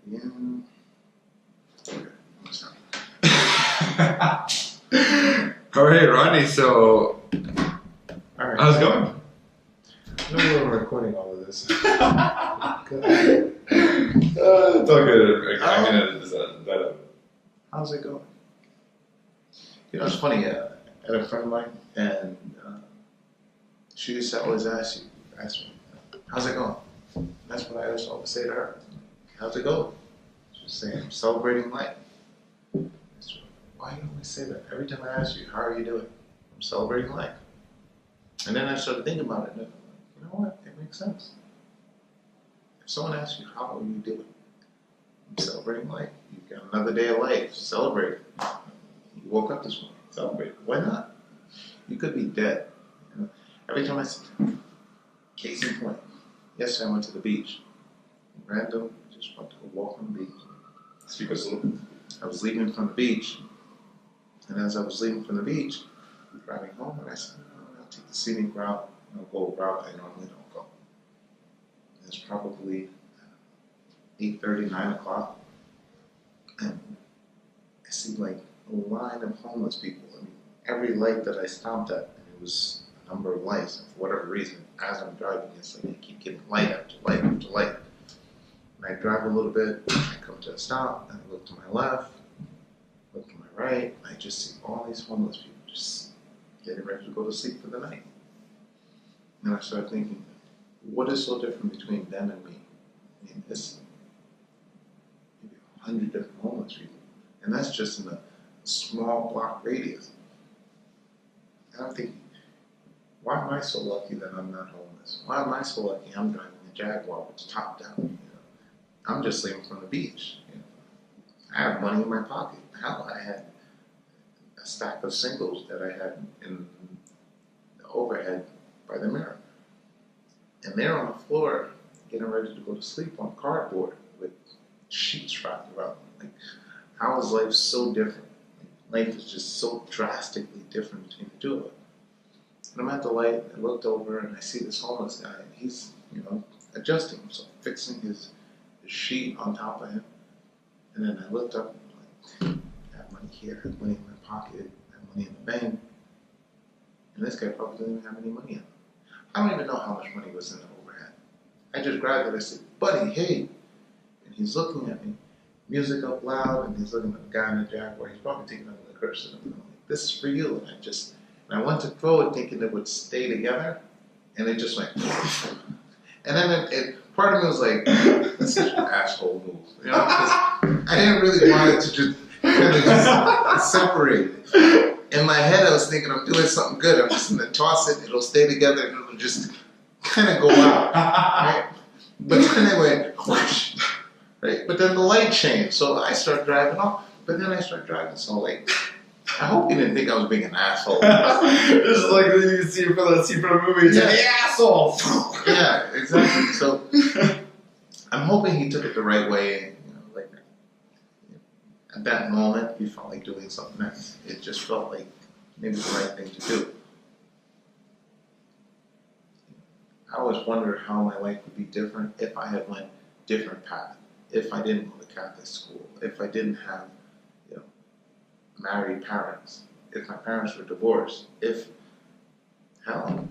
Yeah. All right, Rodney. So, All right. how's it going? No, we're recording all of this. It's all good. I can edit that out. How's it going? You know, it's funny. I had a friend of mine, and she used to always ask me, "How's it going?" That's what I used to always say to her. "How's it going?" She'd say, "I'm celebrating life." Why do you always say that? Every time I ask you, "How are you doing?" "I'm celebrating life." And then I started thinking about it, and I'm like, you know what? It makes sense. If someone asks you, "How are you doing?" "I'm celebrating life." You've got another day of life. Celebrate it. You woke up this morning. Celebrate it. Why not? You could be dead. You know? Every time I see, case in point, yesterday I went to the beach. Random, just went to go walk on the beach. Speak us a little. I was leaving from the beach, and as I was leaving from the beach, driving home, and I said, I'll take the scenic route, and I'll go a route I normally don't go. It's probably 8:30, 9 o'clock, and I see like a line of homeless people. I mean, every light that I stopped at, and it was a number of lights, and for whatever reason, as I'm driving, it's like I keep getting light after light after light. And I drive a little bit, I come to a stop, and I look to my left, look to my right, and I just see all these homeless people just getting ready to go to sleep for the night. And I started thinking, what is so different between them and me? I mean, it's maybe 100 different homeless people. And that's just in a small block radius. And I'm thinking, why am I so lucky that I'm not homeless? Why am I so lucky I'm driving a Jaguar with the top down? You know? I'm just leaving from the beach. You know? I have money in my pocket. Hell, I had a stack of singles that I had in the overhead by the mirror. And they're on the floor getting ready to go to sleep on cardboard with sheets wrapped around them. Like, how is life so different? Life is just so drastically different between the two of us. And I'm at the light, I looked over, and I see this homeless guy, and he's, you know, adjusting himself, fixing his sheet on top of him. And then I looked up, and like, I have money here, I have money in my pocket, I have money in the bank. And this guy probably didn't even have any money in him. I don't even know how much money was in the overhead. I just grabbed it, I said, "Buddy, hey." And he's looking at me, music up loud, and he's looking at the guy in the Jaguar. He's probably taking out the curse, and I'm like, "This is for you." And I went to throw it thinking it would stay together, and it just went, and then part of me was like, that's such an asshole move. You know, because I didn't really want it to just kind of just separate it. In my head, I was thinking, I'm doing something good. I'm just going to toss it, it'll stay together, and it'll just kind of go out, right? But then it went, whoosh, right? But then the light changed, so I start driving off. But then I start driving, so like, I hope you didn't think I was being an asshole. This is like you see from the movie. It's Yeah. the asshole. Yeah, exactly. So I'm hoping he took it the right way. You know, like at that moment, he felt like doing something else. It just felt like maybe the right thing to do. I always wonder how my life would be different if I had went different path. If I didn't go to Catholic school. If I didn't have, you know, married parents. If my parents were divorced. If, hell,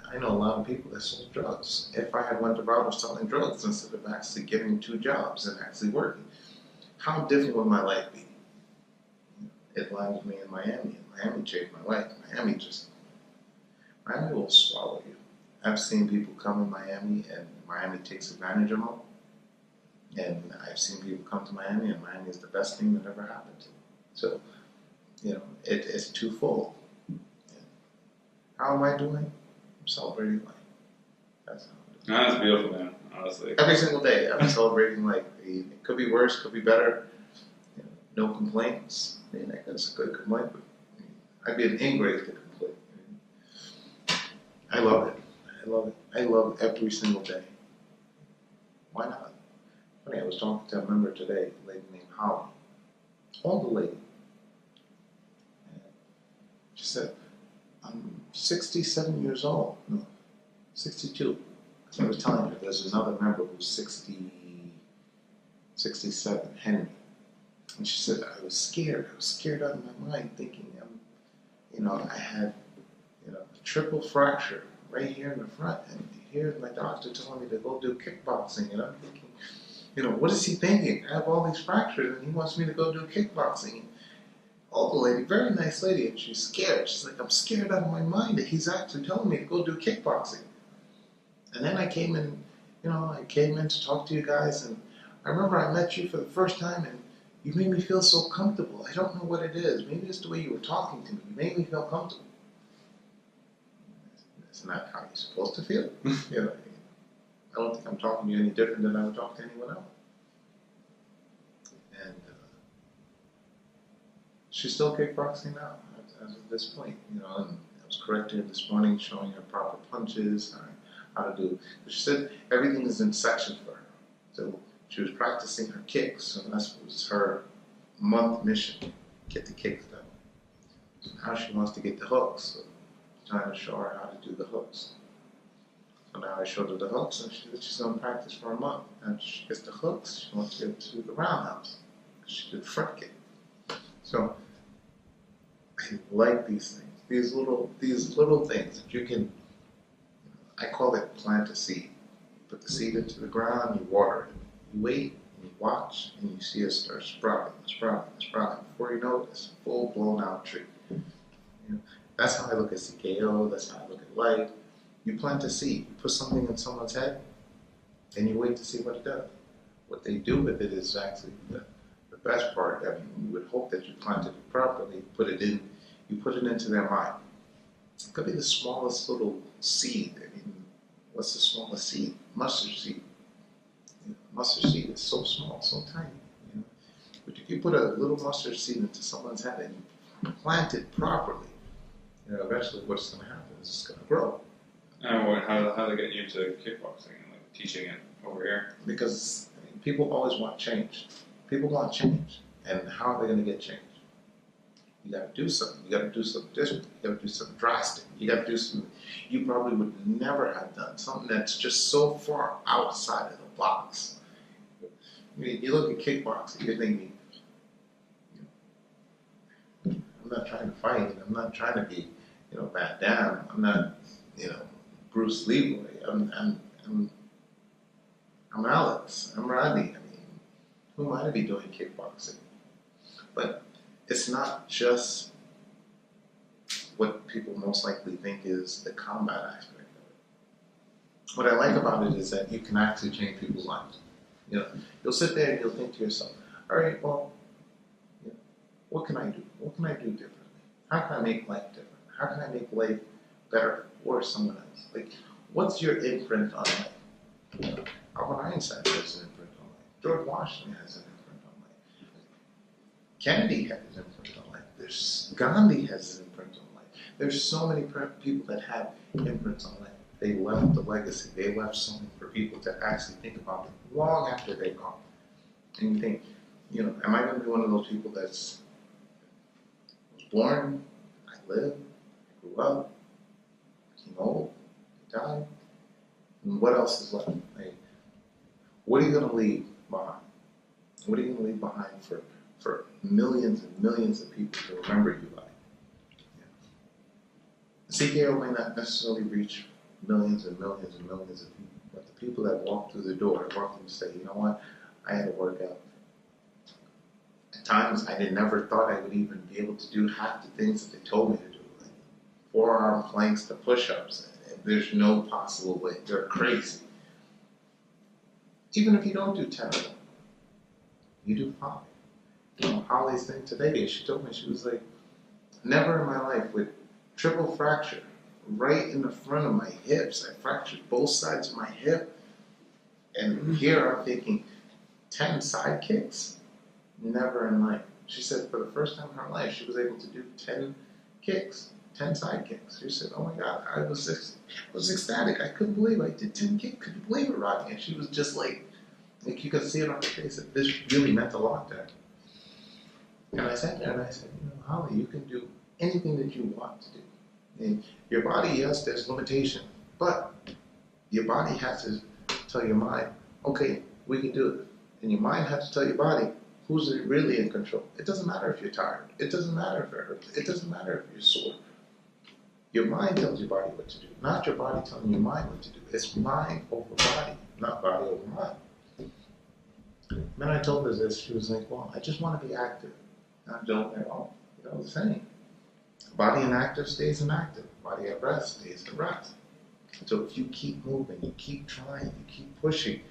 I know a lot of people that sold drugs. If I had went the route of selling drugs instead of actually getting 2 jobs and actually working, how different would my life be? It landed me in Miami, and Miami changed my life. Miami will swallow you. I've seen people come in Miami, and Miami takes advantage of them. And I've seen people come to Miami, and Miami is the best thing that ever happened to them. So, you know, it's twofold. How am I doing? I'm celebrating life. That's how I'm doing. That's beautiful, man. Honestly. Every single day, I'm celebrating life. It could be worse, could be better. You know, no complaints. I mean, I guess a good complaint, but I'd be an ingrate to complain. I love it. I love it. I love every single day. Why not? Funny, I was talking to a member today, a lady named Holly. Older lady. And she said, "I'm 67 years old." No, 62. I was telling her there's another member who's 67 67, Henry. And she said, I was scared out of my mind, thinking, I had, a triple fracture right here in the front, and here my doctor telling me to go do kickboxing, and I'm thinking, what is he thinking? I have all these fractures, and he wants me to go do kickboxing. Older lady, very nice lady, and she's scared. She's like, I'm scared out of my mind that he's actually telling me to go do kickboxing. And then I came in, to talk to you guys, and I remember I met you for the first time, and you made me feel so comfortable. I don't know what it is. Maybe it's the way you were talking to me. You made me feel comfortable. It's not how you're supposed to feel. I don't think I'm talking to you any different than I would talk to anyone else. And she's still kickboxing now, as of this point. And I was correcting her this morning, showing her proper punches, how to do. She said everything is in sections for her. So she was practicing her kicks, and that was her month mission, get the kicks done. So now she wants to get the hooks. So I'm trying to show her how to do the hooks. So now I showed her the hooks, and she's going to practice for a month. And she gets the hooks, she wants to get to the roundhouse. She did front kick. So I like these things, these little things that you can. I call it plant a seed. You put the seed into the ground, you water it. You wait, and you watch, and you see it start sprouting. Before you know it, it's a full-blown out tree. That's how I look at CKO, that's how I look at life. You plant a seed, you put something in someone's head, and you wait to see what it does. What they do with it is actually the best part. I mean, you would hope that you planted it properly, you put it into their mind. It could be the smallest little seed. I mean, what's the smallest seed? Mustard seed. Mustard seed is so small, so tiny. But if you put a little mustard seed into someone's head and you plant it properly, eventually what's going to happen is it's going to grow. How to get you into kickboxing and teaching it over here? Because people always want change. People want change. And how are they going to get change? You got to do something. You got to do something different. You got to do something drastic. You got to do something you probably would never have done. Something that's just so far outside of the box. You look at kickboxing, you're thinking, I'm not trying to fight. I'm not trying to be, Van Damme. I'm not, Bruce Lee. I'm Alex. I'm Rodney. I mean, who am I to be doing kickboxing? But it's not just what people most likely think is the combat aspect of it. What I like about it is that you can actually change people's lives. You'll sit there and you'll think to yourself, all right, well, what can I do? What can I do differently? How can I make life different? How can I make life better for someone else? Like, what's your imprint on life? Albert Einstein has an imprint on life. George Washington has an imprint on life. Kennedy has an imprint on life. There's Gandhi has an imprint on life. There's so many people that have imprints on life. They left a legacy. They left something for people to actually think about long after they're gone. And you think, am I going to be one of those people I was born, I lived, I grew up, became old, I died, and what else is left? What are you going to leave behind? What are you going to leave behind for millions and millions of people to remember you by? CKO may not necessarily reach millions and millions and millions of people, but the people that walk through the door, I want them to say, you know what, I had to work out. At times, I never thought I would even be able to do half the things that they told me to do. Like forearm planks to push-ups. There's no possible way. They're crazy. Even if you don't do 10 of them, you do 5. Holly's thing today, she told me, she was like, never in my life with triple fracture right in the front of my hips. I fractured both sides of my hip. And here I'm thinking 10 side kicks. Never in life. She said for the first time in her life, she was able to do 10 kicks, 10 side kicks. She said, oh my God, I was ecstatic. I couldn't believe I did 10 kicks. Couldn't believe it, Rodney. And she was just like you could see it on her face that this really meant a lot to her. And I sat there and I said, Holly, you can do anything that you want to do. And your body, yes, there's limitation, but your body has to tell your mind, okay, we can do it. And your mind has to tell your body who's really in control. It doesn't matter if you're tired. It doesn't matter if it hurts. It doesn't matter if you're sore. Your mind tells your body what to do, not your body telling your mind what to do. It's mind over body, not body over mind. Then I told her this, she was like, well, I just want to be active. And I don't at all. You know, the same. Body inactive stays inactive. Body at rest stays at rest. So if you keep moving, you keep trying, you keep pushing.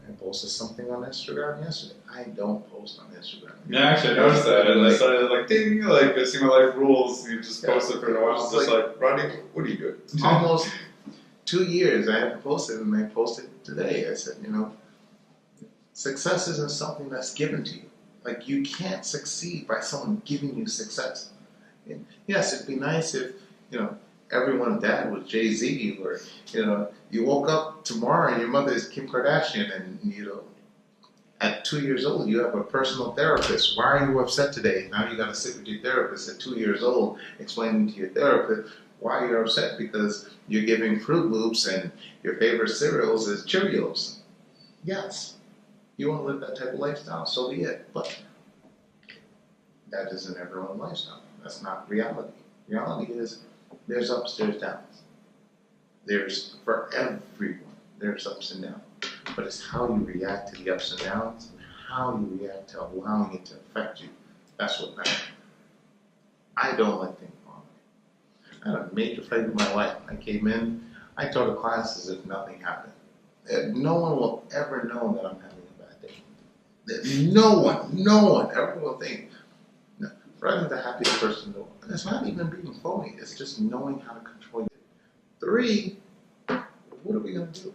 I posted something on Instagram yesterday. I don't post on Instagram. Yeah, actually, I noticed that. And I started like, ding, like, I see my life rules. You just posted for a while. It's just like, Rodney, what are you doing? Almost 2 years I haven't posted, and I posted today. I said, you know, success isn't something that's given to you. Like, you can't succeed by someone giving you success. And yes, it'd be nice if, you know, everyone's dad was Jay-Z, or, you know, you woke up tomorrow and your mother is Kim Kardashian, and, you know, at 2 years old you have a personal therapist. Why are you upset today? Now you got to sit with your therapist at 2 years old, explaining to your therapist why you're upset because you're giving Fruit Loops and your favorite cereals is Cheerios. Yes. You want to live that type of lifestyle, so be it. But that isn't everyone's lifestyle. That's not reality. Reality is there's ups, there's downs. There's, for everyone, there's ups and downs. But it's how you react to the ups and downs and how you react to allowing it to affect you. That's what matters. I don't like things wrong. I had a major fight with my wife. I came in, I taught a class as if nothing happened. No one will ever know that I'm having a bad day. No one ever will think, no, Rodney's the happiest person in the world. And it's not even being phony, it's just knowing how to control it. 3, what are we going to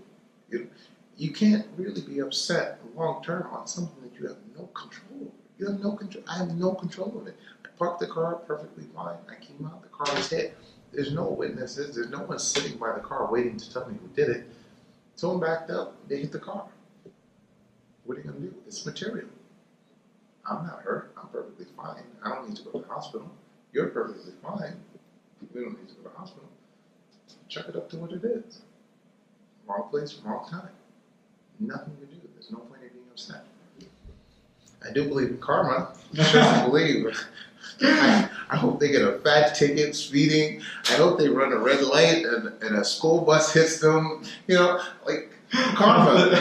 do? You can't really be upset long term on something that you have no control over. You have no control. I have no control of it. I parked the car perfectly fine. I came out, the car was hit. There's no witnesses. There's no one sitting by the car waiting to tell me who did it. Someone backed up. They hit the car. What are you going to do? It's material. I'm not hurt. I'm perfectly fine. I don't need to go to the hospital. You're perfectly fine. We don't need to go to the hospital. Chuck it up to what it is. Wrong place, wrong time. Nothing to do. There's no point in being upset. I do believe in karma. I believe. I hope they get a fat ticket, speeding. I hope they run a red light and a school bus hits them. You know, like karma.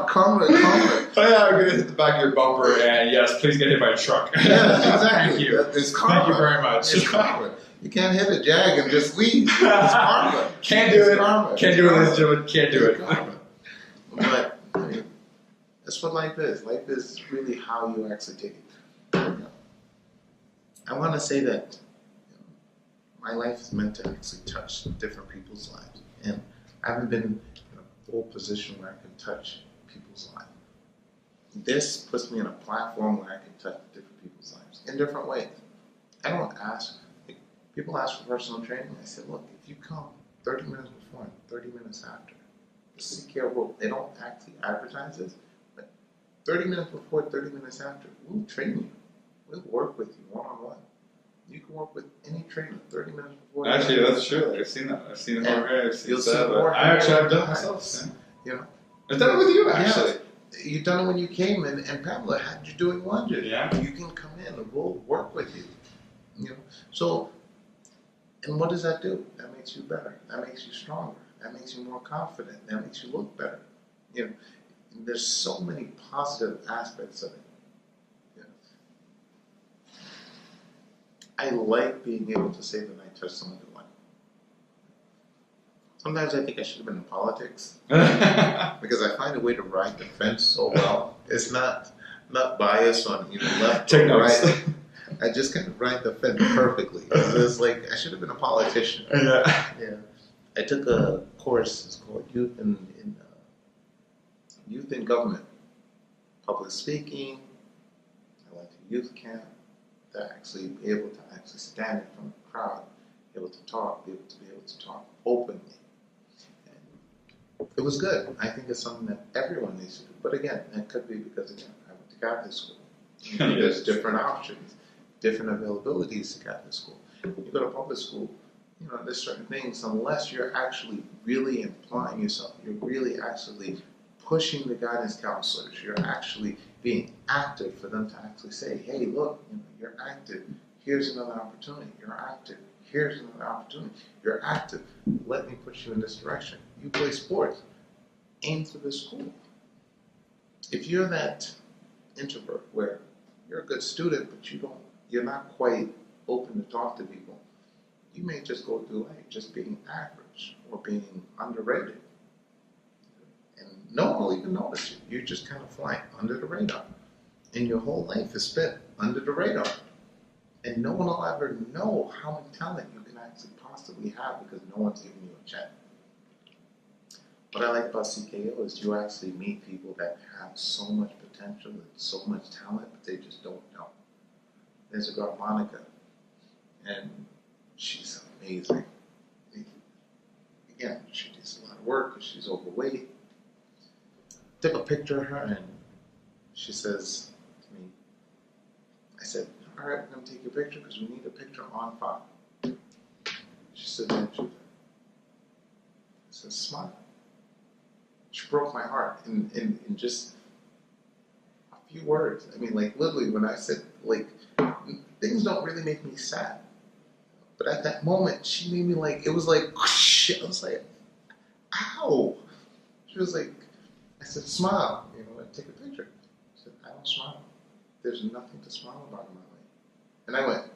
Karma. Oh yeah, I'm gonna hit the back of your bumper, and yes, please get hit by a truck. Yeah, exactly. Thank you. It's karma. Thank you very much. It's karma. You can't hit a jag and just leave. It's karma. Can't do it. Karma. Can't do it, ladies and gentlemen. Can't do it. Karma. But I mean, that's what life is. Life is really how you actually take it. I want to say that my life is meant to actually touch different people's lives, and I haven't been in a full position where I can touch people's lives. This puts me in a platform where I can touch different people's lives in different ways. I don't ask. People ask for personal training. I said, look, if you come 30 minutes before and 30 minutes after, the CKO rule, they don't actually advertise this, but 30 minutes before, 30 minutes after, we'll train you. We'll work with you one-on-one. You can work with any trainer 30 minutes before. Actually, that's true. I've seen that. I've seen it more here. I've seen You'll see that. more I actually have done it times. myself. You know, I've done it with you, actually. Yeah. You've done it when you came, and Pamela had you doing lunges. Yeah. You can come in and we'll work with you. You know, so, and what does that do? That makes you better. That makes you stronger. That makes you more confident. That makes you look better. You know, there's so many positive aspects of it. You know, I like being able to say that I touched someone's life. Sometimes I think I should have been in politics because I find a way to ride the fence so well. It's not biased on left or right. I just kind of ride the fence perfectly. It's like I should have been a politician. Yeah. I took a course. It's called Youth in Government, Public Speaking. I went to youth camp to actually be able to actually stand in front of the crowd, be able to talk, be able to talk openly. And it was good. I think it's something that everyone needs to do. But again, it could be because I went to Catholic school. There's different options, different availabilities to Catholic school. You go to public school, there's certain things, unless you're actually really implying yourself, you're really actually pushing the guidance counselors. You're actually being active for them to actually say, hey, look, you're active. Here's another opportunity. You're active. Here's another opportunity. You're active. Let me push you in this direction. You play sports. Aim for this school. If you're that introvert where you're a good student, but you're not quite open to talk to people, you may just go through life just being average or being underrated. And no one will even notice you. You're just kind of flying under the radar. And your whole life is spent under the radar. And no one will ever know how much talent you can actually possibly have because no one's giving you a check. What I like about CKO is you actually meet people that have so much potential and so much talent, but they just don't know. There's a girl, Monica, and she's amazing. Again, she does a lot of work because she's overweight. Took a picture of her and she says to me, I said, all right, we're going to take your picture because we need a picture on file. She said, I said, smile. She broke my heart in just a few words. I mean, like, literally, when I said, like, things don't really make me sad. But at that moment, she made me like, it was like, whoosh. I was like, ow. She was like, I said, smile, and take a picture. I said, I don't smile. There's nothing to smile about in my life. And I went,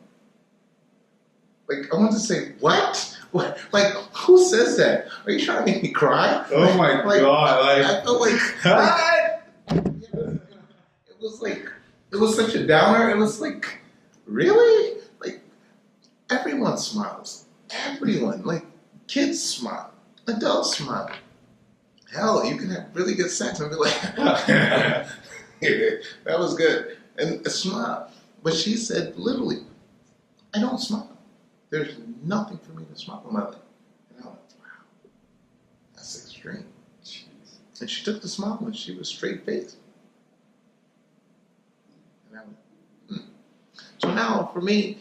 like, I wanted to say, what? What? Like, who says that? Are you trying to make me cry? Oh my God. I felt like, it was such a downer. It was like, really? Like, everyone smiles. Everyone. Like, kids smile. Adults smile. Hell, you can have really good sex and be like, that was good. And a smile. But she said, literally, I don't smile. There's nothing for me to smile in my life. And I went, wow, that's extreme. Jeez. And she took the smile and she was straight faced. And I went, So now, for me,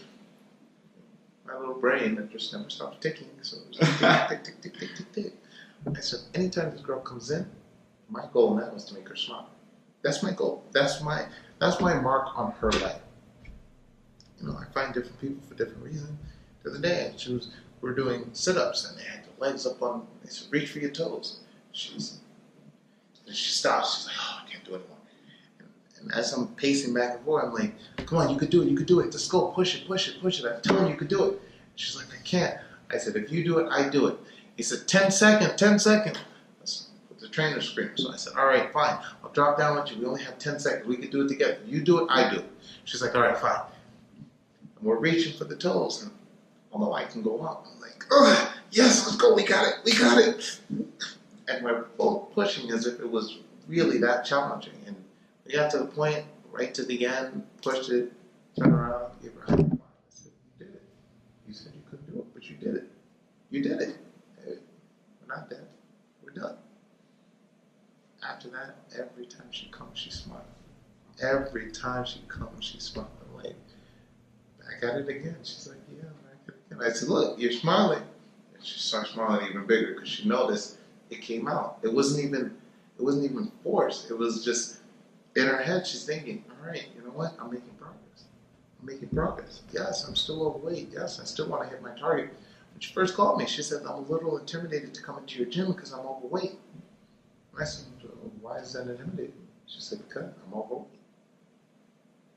my little brain that just never stops ticking, so it was like tick, tick, tick, tick, tick, tick. I said, anytime this girl comes in, my goal now is to make her smile. That's my goal. That's my mark on her life. I find different people for different reasons. The other day, we're doing sit-ups, and they had the legs up on. They said, "Reach for your toes." She stops. She's like, "Oh, I can't do it anymore." And as I'm pacing back and forth, I'm like, "Come on, you could do it. You could do it. Just go, push it, push it, push it. I'm telling you, you could do it." She's like, "I can't." I said, "If you do it, I do it." He said, 10 seconds, 10 seconds. That's what the trainer screamed. So I said, all right, fine. I'll drop down with you. We only have 10 seconds. We can do it together. You do it, I do it. She's like, all right, fine. And we're reaching for the toes. And although I can go up, I'm like, oh, yes, let's go. We got it. We got it. And we're both pushing as if it was really that challenging. And we got to the point, right to the end, pushed it, turned around, gave her a high five. I said, you did it. You said you couldn't do it, but you did it. You did it. We're not dead. We're done. After that, every time she comes, she smiles. Every time she comes, she smiles. I'm like, back at it again. She's like, yeah, back at it again. I said, look, you're smiling. And she started smiling even bigger because she noticed it came out. It wasn't even forced. It was just in her head. She's thinking, all right, you know what? I'm making progress. I'm making progress. Yes, I'm still overweight. Yes, I still want to hit my target. When she first called me, she said, I'm a little intimidated to come into your gym because I'm overweight. And I said, why is that intimidating? She said, because I'm overweight.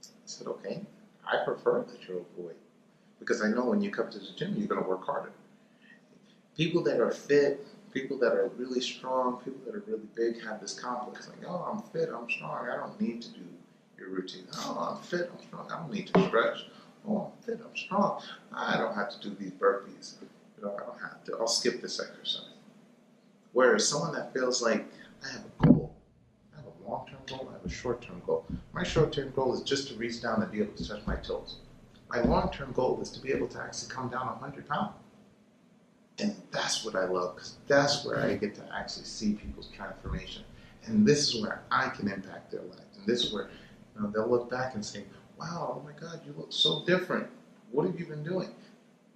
I said, okay, I prefer that you're overweight because I know when you come to the gym, you're going to work harder. People that are fit, people that are really strong, people that are really big have this complex. Like, oh, I'm fit, I'm strong, I don't need to do your routine. Oh, I'm fit, I'm strong, I don't need to stretch. Oh, I'm fit, I'm strong. I don't have to do these burpees. I don't have to. I'll skip this exercise. Whereas someone that feels like I have a goal, I have a long-term goal, I have a short-term goal. My short-term goal is just to reach down and be able to touch my toes. My long-term goal is to be able to actually come down 100 pounds. And that's what I love, because that's where I get to actually see people's transformation. And this is where I can impact their lives. And this is where they'll look back and say, wow, oh my God, you look so different. What have you been doing?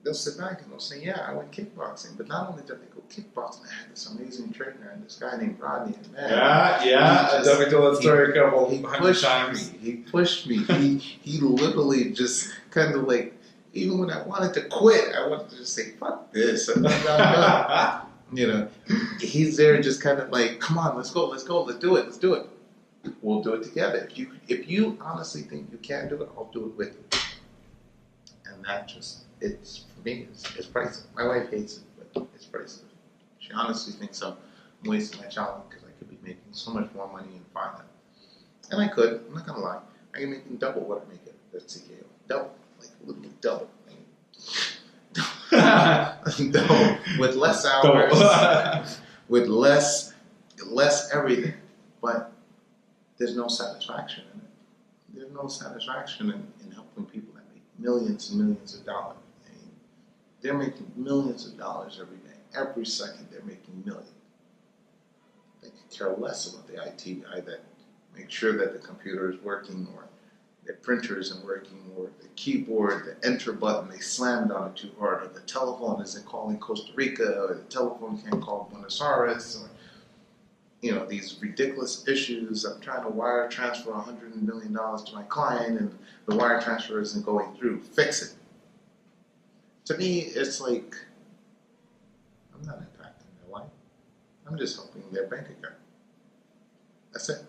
they'll sit back and they'll say, yeah, I went kickboxing. But not only did I go kickboxing, I had this amazing trainer and this guy named Rodney. And man, I definitely told that story a couple hundred times. He pushed me. He literally just kind of like, even when I wanted to quit, I wanted to just say, fuck this. I'm not done. You know, he's there just kind of like, come on, let's go, let's do it. We'll do it together. If you honestly think you can't do it, I'll do it with you. And that just, it's, for me, it's priceless. My wife hates it, but it's priceless. She honestly thinks I'm wasting my talent because I could be making so much more money in finance. And I could, I'm not going to lie. I can make double what I make at CKO. Double, like literally double. Double. With less hours, with less everything. But there's no satisfaction in it. There's no satisfaction in helping people that make millions and millions of dollars. I mean, they're making millions of dollars every day. Every second they're making millions. They could care less about the IT guy that makes sure that the computer is working, or the printer isn't working, or the keyboard, the enter button, they slammed on it too hard, or the telephone isn't calling Costa Rica, or the telephone can't call Buenos Aires, or you know, these ridiculous issues. I'm trying to wire transfer $100 million to my client and the wire transfer isn't going through. Fix it. To me, it's like, I'm not impacting their life. I'm just helping their bank account. That's it.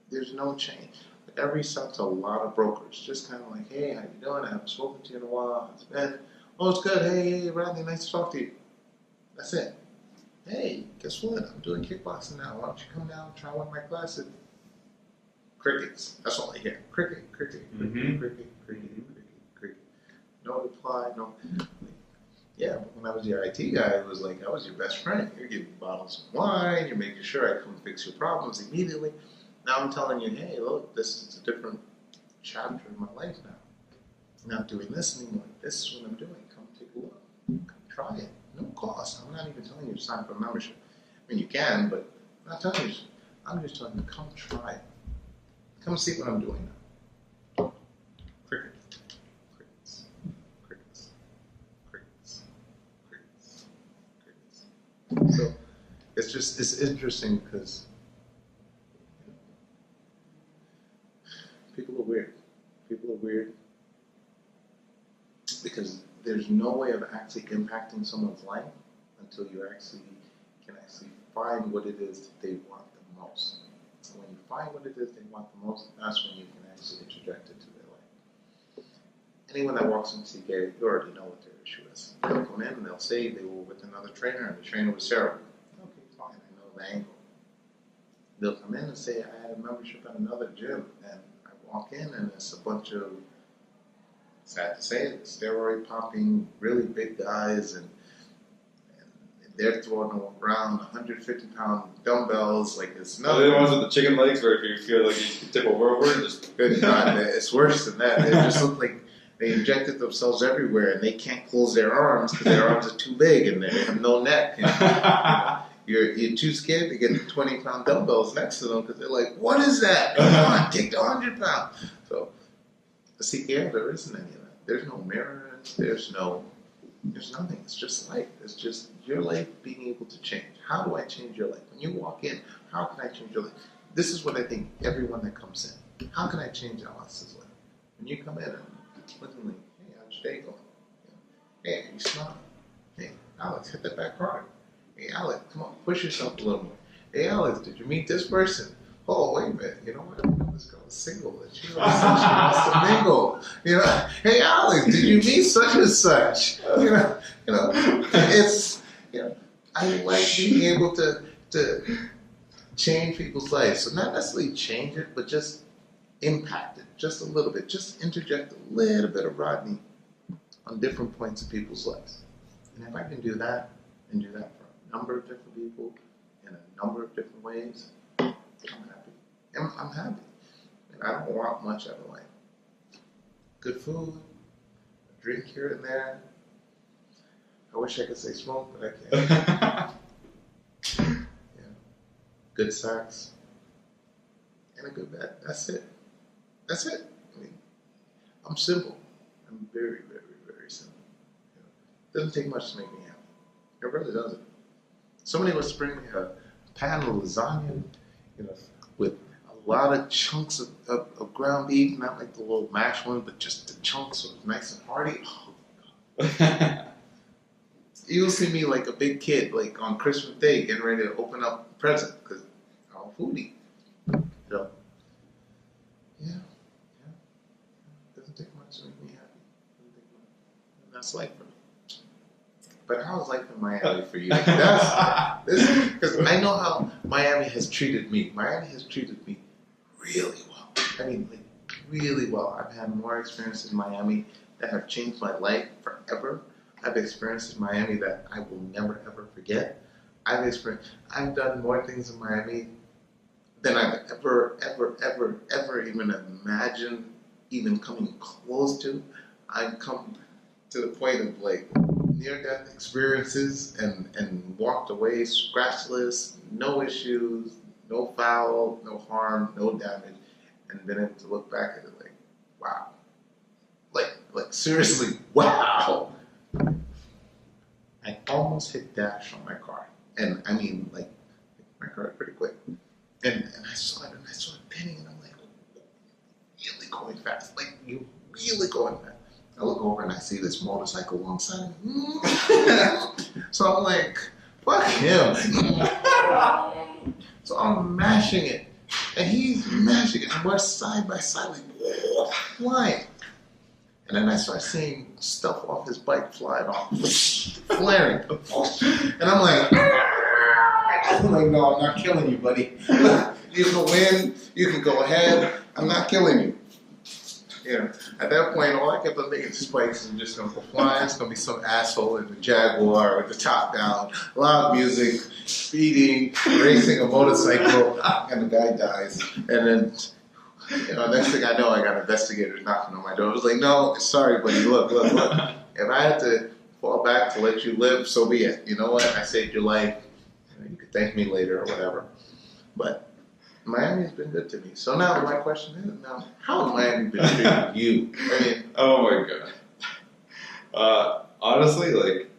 There's no change. I reached out to a lot of brokers, just kind of like, hey, how you doing? I haven't spoken to you in a while. It's been, oh, it's good. Hey, Rodney, nice to talk to you. That's it. Hey, guess what? I'm doing kickboxing now. Why don't you come down and try one of my classes? Crickets. That's all I hear. Cricket. No reply, no. Yeah, but when I was your IT guy, it was like I was your best friend. You're giving me bottles of wine. You're making sure I come fix your problems immediately. Now I'm telling you, hey, look, this is a different chapter in my life now. I'm not doing this anymore. This is what I'm doing. Come take a look. Come try it. No cost. I'm not even telling you to sign for a membership. I mean, you can, but I'm not telling you. I'm just telling you, come try it. Come see what I'm doing now. Crickets. So it's interesting because people are weird. People are weird because there's no way of actually impacting someone's life until you can find what it is that they want the most. And when you find what it is they want the most, that's when you can actually interject into their life. Anyone that walks into CKO, you already know what their issue is. They'll come in and they'll say they were with another trainer and the trainer was terrible. Okay, fine, I know the angle. They'll come in and say, I had a membership at another gym, and I walk in and it's a bunch of, sad to say it, steroid popping, really big guys, and they're throwing around 150-pound dumbbells like it's nothing. Are they the ones with the chicken legs where if you feel like you can tip over and just... Good God, it's worse than that. They just look like they injected themselves everywhere and they can't close their arms because their arms are too big and they have no neck. And, you're too scared to get the 20-pound dumbbells next to them because they're like, what is that? Come on, take the 100-pound. So, the CKO, there isn't any of that. There's no mirrors. There's nothing. It's just life. It's just your life being able to change. How do I change your life? When you walk in, how can I change your life? This is what I think everyone that comes in. How can I change Alex's life? When you come in and looking like, hey, how's your day going? Hey, you smile. Hey, Alex, hit that back hard. Hey, Alex, come on, push yourself a little more. Hey, Alex, did you meet this person? Oh, wait a minute. You know what? This girl is single. And she wants to mingle. You know, hey, Alex, did you meet such and such? You know, it's, I like being able to change people's lives. So not necessarily change it, but just impact it just a little bit. Just interject a little bit of Rodney on different points of people's lives. And if I can do that, and do that for a number of different people in a number of different ways, I'm happy. I'm happy. And I don't want much out of life. Good food, a drink here and there. I wish I could say smoke, but I can't. Good sex. And a good bed. That's it. That's it. I mean, I'm simple. I'm very, very, very simple. Doesn't take much to make me happy. It really doesn't. Somebody was to bring me a pan of lasagna, you know, with a lot of chunks of ground beef, not like the little mashed one, but just the chunks, so it's nice and hearty. Oh, you'll see me like a big kid, like on Christmas Day, getting ready to open up a present because I'm a foodie. So, yeah. Doesn't take much to make me happy. Doesn't take much. And that's life for me. But how's life in Miami for you? Because I know how Miami has treated me. Miami has treated me really well. I mean, like, really well. I've had more experiences in Miami that have changed my life forever. I've experienced in Miami that I will never ever forget. I've done more things in Miami than I've ever even imagined even coming close to. I've come to the point of like near-death experiences and walked away scratchless, no issues, no foul, no harm, no damage, and been able to look back at it like, wow. Like seriously, wow. I almost hit dash on my car. And I mean, like, my car pretty quick. And I saw it, and I saw it pinning, and I'm like, really going fast. Like, you're really going fast. I look over, and I see this motorcycle alongside of me. So I'm like, fuck him. So I'm mashing it. And he's mashing it. And we're side by side, like, flying. And then I start seeing stuff off his bike flying off, flaring. And I'm like, no, I'm not killing you, buddy. You can win. You can go ahead. I'm not killing you. Yeah. At that point, all I kept on thinking, this bike's just going to go flying. It's going to be some asshole in the Jaguar with the top down, loud music, speeding, racing a motorcycle, and the guy dies. And then, next thing I know, I got investigators knocking on my door. I was like, no, sorry, buddy, look. If I had to fall back to let you live, so be it. You know what? I saved your life. You could thank me later or whatever. But Miami's been good to me. So now my question is, how has Miami been treating you? I mean, oh my god. Honestly, like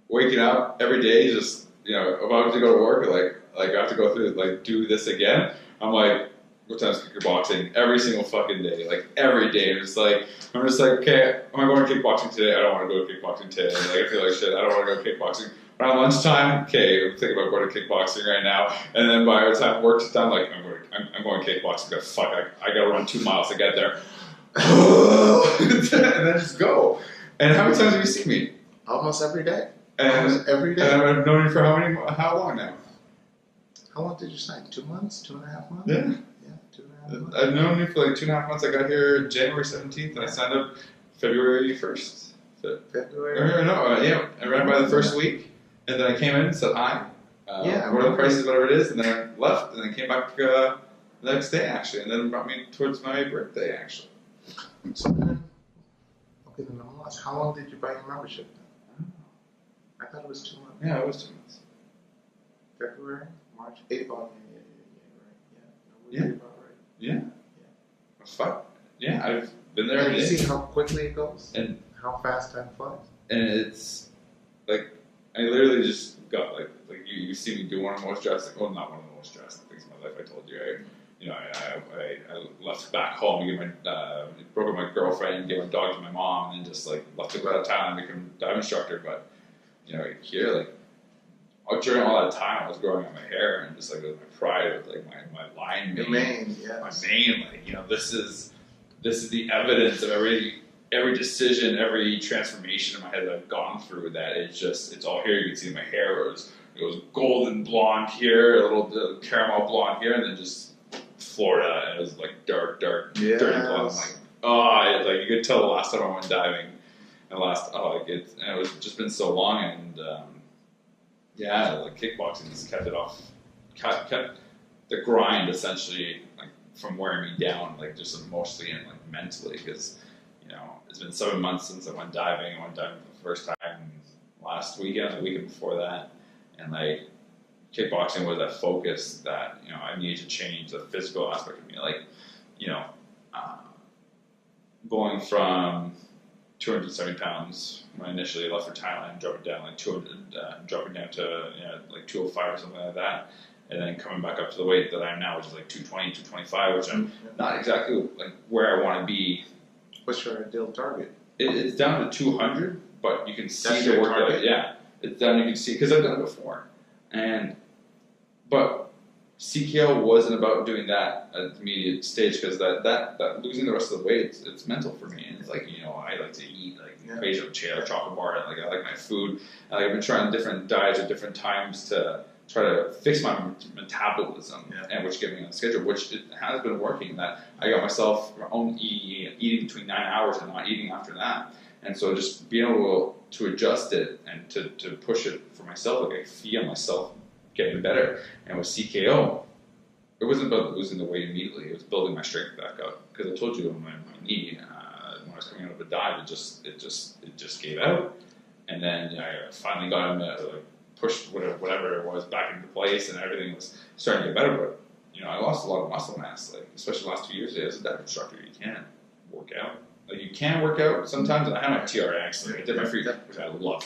waking up every day, just about to go to work, like I have to go through like do this again. I'm like, what time's kickboxing? Every single fucking day, like every day. I'm just like, okay, am I going to kickboxing today? I don't want to go to kickboxing today. Like I feel like shit. I don't want to go to kickboxing. Around lunchtime, okay, I'm thinking about going to kickboxing right now. And then by the time work's done, like I'm going kickboxing. But fuck, I gotta run 2 miles to get there. And then just go. And how many times have you seen me? Almost every day. Almost every day. And I've known you for how long now? How long did you sign? 2 months? 2.5 months? Yeah. Yeah, 2.5 months. I've known you for like 2.5 months. I got here January 17th, and I signed up February 1st. February? I ran by the first week. And then I came in and said hi. What are the prices, whatever it is, and then I left, and then came back the next day, actually, and then brought me towards my birthday, actually. So then, I'm lost. How long did you buy your membership then? I thought it was 2 months. Yeah, it was 2 months. February, March, April. Yeah. Fuck. Yeah, I've been there every day. You see how quickly it goes? And how fast time flies? And it's, like, I literally just got like you see me do one of the most drastic, well, not one of the most drastic things in my life. I told you, I left back home, broke up with my girlfriend, gave my dog to my mom, and then just like left to go out of town and become a dive instructor. But here, like during all that time, I was growing out my hair and just like with my pride, with like my line mane, my mane, like this is the evidence of every decision, every transformation in my head that I've gone through, that it's all here. You can see my hair it was golden blonde here, a little caramel blonde here, and then just Florida, and it was like dark, dirty blonde. I'm like, you could tell the last time I went diving, and it was just been so long, and like kickboxing just kept it off, kept the grind essentially like from wearing me down, like just emotionally and like mentally, because it's been 7 months since I went diving. I went diving for the first time last weekend, the weekend before that, and like kickboxing was that focus that I needed to change the physical aspect of me, like going from 270 pounds when I initially left for Thailand, dropping down like 200, dropping down to like 205 or something like that, and then coming back up to the weight that I am now, which is like 220, 225, which I'm not exactly like where I want to be. What's your ideal target? It's down to 200, but you can see That's the your work target? that, yeah, it's down. You can see because I've done it before, but CKO wasn't about doing that at the immediate stage because that losing the rest of the weight, it's mental for me. And it's like, I like to eat like occasional chair, chocolate bar, and like I like my food. And like I've been trying different diets at different times to try to fix my metabolism, and which get me on the schedule, which it has been working. That I got myself only eating between 9 hours and not eating after that. And so just being able to adjust it and to push it for myself, like I feel myself getting better. And with CKO, it wasn't about losing the weight immediately. It was building my strength back up. Because I told you my knee, when I was coming out of a dive, it just gave out. And then I finally got him to pushed whatever it was back into place, and everything was starting to get better. But I lost a lot of muscle mass, like especially the last 2 years. As a dive instructor, you can't work out. Like you can work out sometimes. I had my TRX, like I did my free, which I love.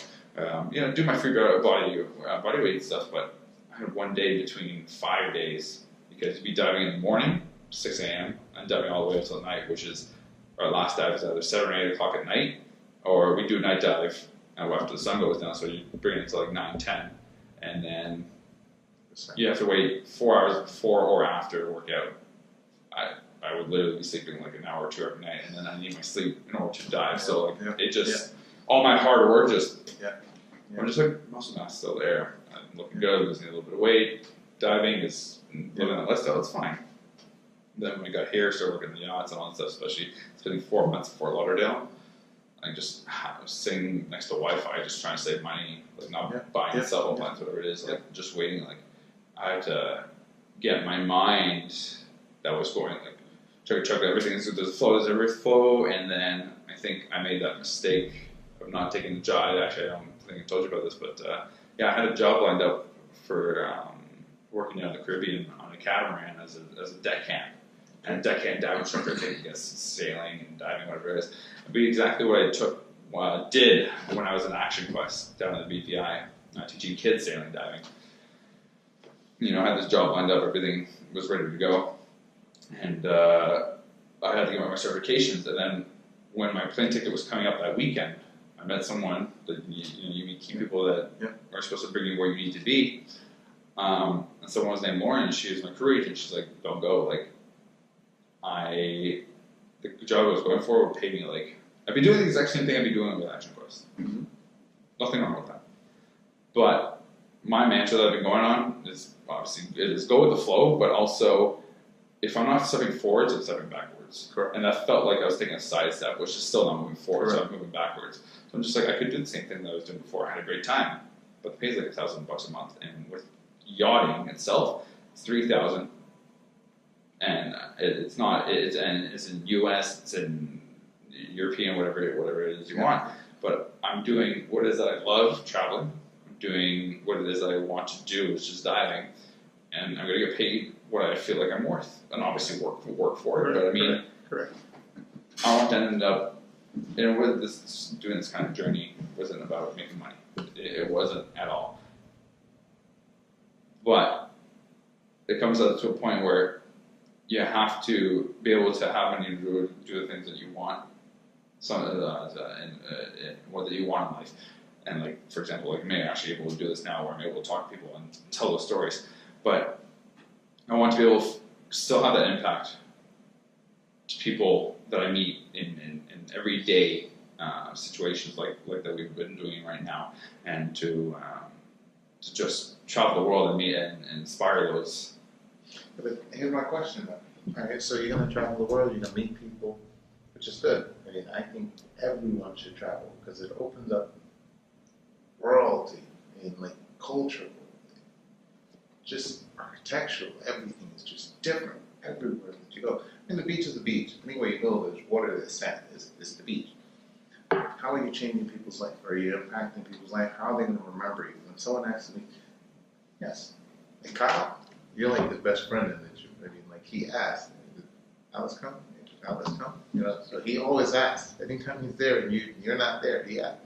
Do my free body weight stuff, but I had one day between 5 days because you'd be diving in the morning, 6 a.m., and diving all the way until night, which is our last dive is either 7 or 8 o'clock at night, or we do a night dive after the sun goes down, so you bring it to like 9, 10, and then you have to wait 4 hours before or after workout. I would literally be sleeping like an hour or two every night, and then I need my sleep in order to dive. So like it just all my hard work I'm just like muscle mass still there. I'm looking good, losing a little bit of weight, diving is living that lifestyle. It's fine. Then when I got here, started working the yachts and all that stuff, especially spending 4 months in Fort Lauderdale. I was sitting next to Wi-Fi, just trying to save money, like not buying cell phone plans, whatever it is, like just waiting. Like I had to get my mind that was going like chug everything. So there's a flow, and then I think I made that mistake of not taking the job. Actually, I don't think I told you about this, but I had a job lined up for working down in the Caribbean on a catamaran as a deckhand. And deckhand diving instructor, I guess sailing and diving, whatever it is. It'd be exactly what I did when I was in Action Quest down at the BPI, teaching kids sailing diving. I had this job lined up, everything was ready to go, and I had to get my certifications. And then when my plane ticket was coming up that weekend, I met someone that you meet key people that are supposed to bring you where you need to be. And someone was named Lauren, and she was my crew agent. She's like, "Don't go." Like, the job I was going for would pay me like I'd be doing the exact same thing I'd be doing with Action Quest. Mm-hmm. Nothing wrong with that. But my mantra that I've been going on is obviously it is go with the flow, but also if I'm not stepping forwards, I'm stepping backwards. Correct. And that felt like I was taking a side step, which is still not moving forward, Correct. so I'm moving backwards. So I'm just like I could do the same thing that I was doing before. I had a great time, but the pay is like $1,000 a month, and with yachting itself, it's $3,000. And it's not. It's in U.S. It's in European, whatever it is you want. But I'm doing what it is that I love, traveling. I'm doing what it is that I want to do, which is diving, and I'm going to get paid what I feel like I'm worth, and obviously work for it. But I mean, correct. I want to end up. With doing this kind of journey wasn't about making money. It wasn't at all. But it comes up to a point where you have to be able to have money to do the things that you want, what that you want in life. And like, for example, like me, I'm actually able to do this now where I'm able to talk to people and tell those stories. But I want to be able to still have that impact to people that I meet in everyday situations like that we've been doing right now, and to just travel the world and meet and inspire those. But here's my question though. All right, so you're going to travel the world, you're going to meet people, which is good. I mean, I think everyone should travel because it opens up royalty and like cultural, just architectural. Everything is just different everywhere that you go. I mean, the beach is the beach. Anywhere you go, there's water, there's sand. It's the beach. How are you changing people's life? Are you impacting people's life? How are they going to remember you? When someone asks me, yes, and Kyle, you're like his best friend in the gym. I mean, like he asked, Alice come? Alex come? You know, so he always asks. Anytime he's there and you're not there, he asks,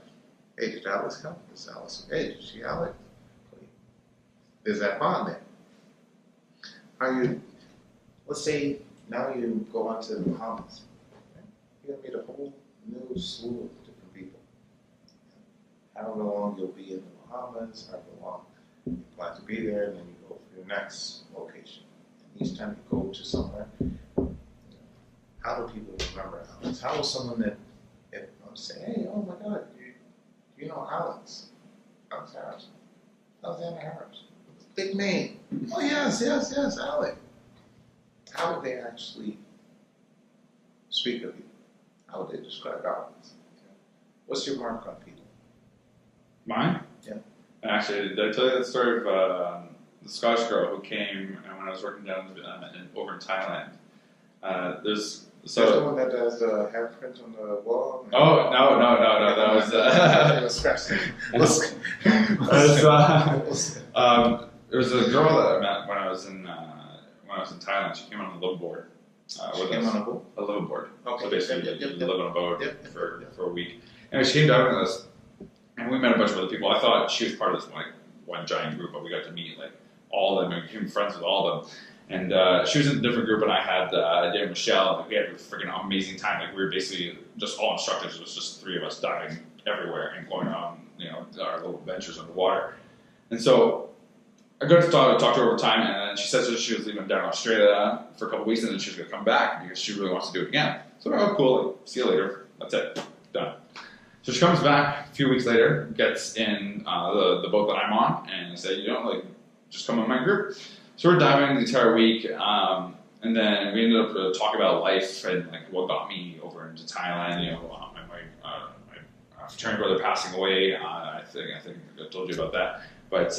hey, did Alex come? Is Alex, hey, did you see Alex? There's that bond there. Let's say now you go on to the Bahamas. Right? You're going to meet a whole new slew of different people. However long you'll be in the Bahamas, however long you plan to be there, and then you go for your next location. And each time you go to somewhere, how do people remember Alex? How is someone that, if I'm saying, hey, oh my God, you know Alex Harris, Alexander Harris, big name. Oh yes, Alex. How would they actually speak of you? How would they describe Alex? What's your mark on people? Mine? Yeah. Actually, did I tell you that story of the Scottish girl who came when I was working down over in Thailand? There's the one that does the handprint on the wall. Oh no! That was it was a girl that I met when I was in Thailand. She came on a liveaboard. She came on a boat? A liveaboard. Okay. So basically, you live on a boat for a week. Anyway, she came down with us, and we met a bunch of other people. I thought she was part of this one giant group, but we got to meet all of them and became friends with all of them. And she was in a different group, and I had Dave and Michelle, and we had a freaking amazing time. We were basically just all instructors. It was just three of us diving everywhere and going on, our little adventures underwater. And so I got to talk to her over time, and then she said that she was leaving down in Australia for a couple of weeks, and then she was going to come back because she really wants to do it again. So, oh, cool, see you later. That's it, done. So she comes back a few weeks later, gets in the boat that I'm on, and I say, just come in my group. So we're diving the entire week, and then we ended up talking about life and what got me over into Thailand. My fraternity brother passing away. I think I told you about that. But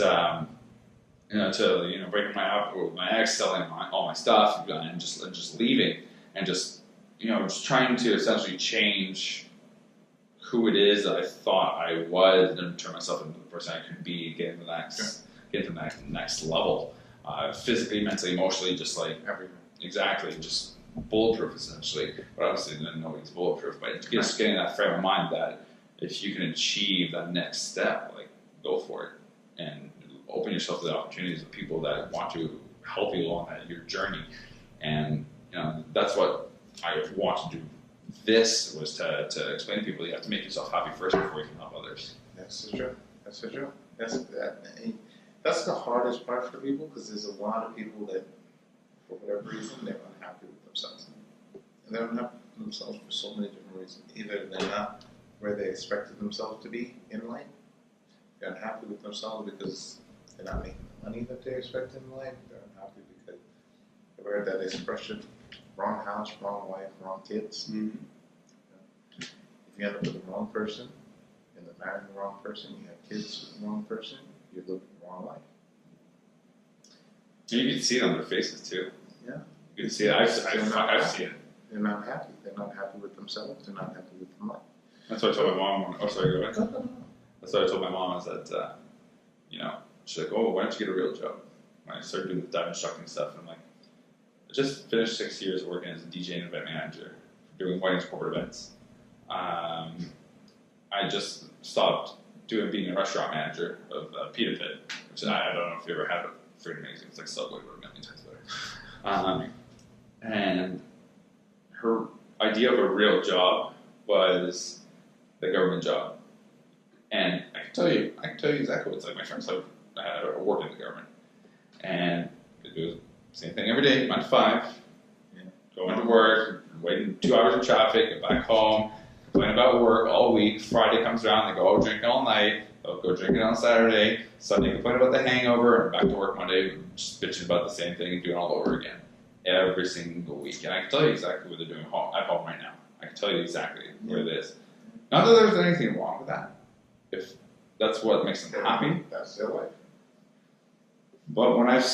breaking up with my ex, selling all my stuff, and just leaving, and just trying to essentially change who it is that I thought I was, and turn myself into the person I could be, get to the next level. Physically, mentally, emotionally, just everything. Exactly, just bulletproof essentially. But obviously, nobody's bulletproof. But just getting that frame of mind that if you can achieve that next step, go for it and open yourself to the opportunities of people that want to help you along your journey. And that's what I want to do. This was to explain to people you have to make yourself happy first before you can help others. That's the truth. That's the hardest part for people, because there's a lot of people that, for whatever reason, they're unhappy with themselves. And they're unhappy with themselves for so many different reasons. Either they're not where they expected themselves to be in life, they're unhappy with themselves because they're not making the money that they expected in life, they're unhappy because they heard that expression, wrong house, wrong wife, wrong kids. Mm-hmm. If you end up with the wrong person, and they're marrying the wrong person, you have kids with the wrong person, you're living the wrong life. And you can see it on their faces too. Yeah. You can see it. I've seen it. They're not happy. They're not happy with themselves. They're not happy with their life. That's what I told my mom. Go ahead. No. That's what I told my mom is that, she's like, oh, why don't you get a real job? When I started doing the dive instructing stuff, I'm like, I just finished 6 years working as a DJ and event manager, doing weddings, corporate events. I just stopped being a restaurant manager of Pita Pit, which I don't know if you ever had it. Pretty amazing. It's like Subway, but a million times better. And her idea of a real job was the government job. And I can tell you exactly what it's like. My friends have worked in the government. And they do the same thing every day, 9 to 5. Yeah. Go into work, waiting 2 hours in traffic, get back home, complain about work all week. Friday comes around, they go out drinking all night. They'll go drinking on Saturday. Sunday, complain about the hangover, and back to work Monday, just bitching about the same thing and doing it all over again. Every single week. And I can tell you exactly what they're doing at home right now. I can tell you exactly what it is. Not that there's anything wrong with that. If that's what makes them happy. That's their life. But when I've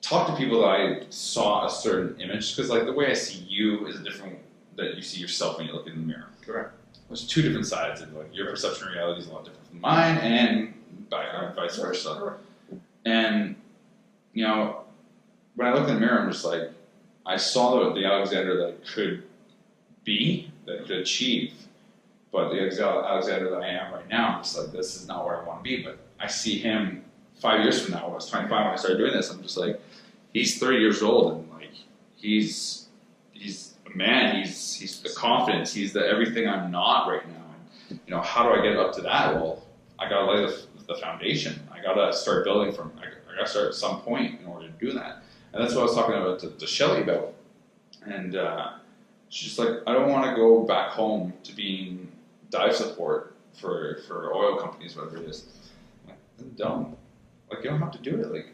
talked to people that I saw a certain image, because the way I see you is different that you see yourself when you look in the mirror. Correct. There's two different sides, and your perception of reality is a lot different from mine, and vice versa. And when I look in the mirror, I'm just like, I saw the Alexander that I could be, that I could achieve, but the Alexander that I am right now, I'm just like, this is not where I want to be. But I see him 5 years from now. When I was 25 when I started doing this, I'm just like, he's 30 years old, and like he's a man. He's the confidence. He's the everything I'm not right now. And you know, how do I get up to that? Well, I gotta lay the foundation. I gotta start building from. I gotta start at some point in order to do that. And that's what I was talking about to Shelly about. And she's just like, I don't want to go back home to being dive support for oil companies, whatever it is. I'm like, then don't. Like, you don't have to do it. Like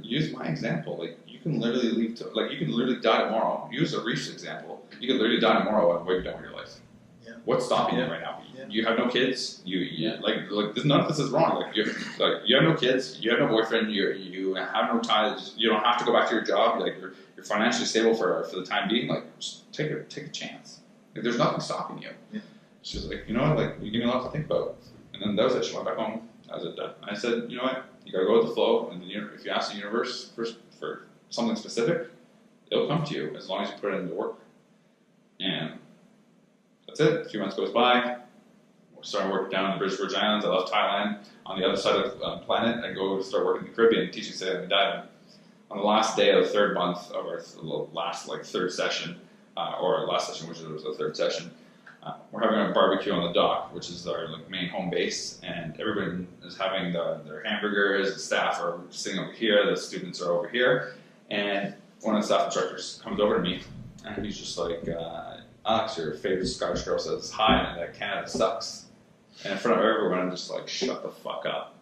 use my example. Like, you can literally leave to, like, you can literally die tomorrow. Use a Reef's example. You can literally die tomorrow and wake down with your life. Yeah. What's stopping you right now? Yeah. You have no kids. Like none of this is wrong. Like you have no kids. You have no boyfriend. You have no ties. You don't have to go back to your job. Like you're financially stable for the time being. Like, just take a chance. Like, there's nothing stopping you. Yeah. She's like, you know what? Like, you give me a lot to think about. And then that was it. She went back home. That was it. Done. And I said, you know what? You gotta go with the flow. And if you ask the universe for something specific, it'll come to you as long as you put it into work. And that's it. A few months goes by. We're starting working down in the British Virgin Islands. I left Thailand. On the other side of the planet, I go to start working in the Caribbean, teaching sailing and diving. On the last day of the third month of our last third session, or last session, which was the third session, we're having a barbecue on the dock, which is our main home base, and everybody is having their hamburgers. The staff are sitting over here. The students are over here, and one of the staff instructors comes over to me, and he's just like, Alex, your favorite Scottish girl says hi, and that Canada sucks. And in front of everyone, I'm just like, shut the fuck up.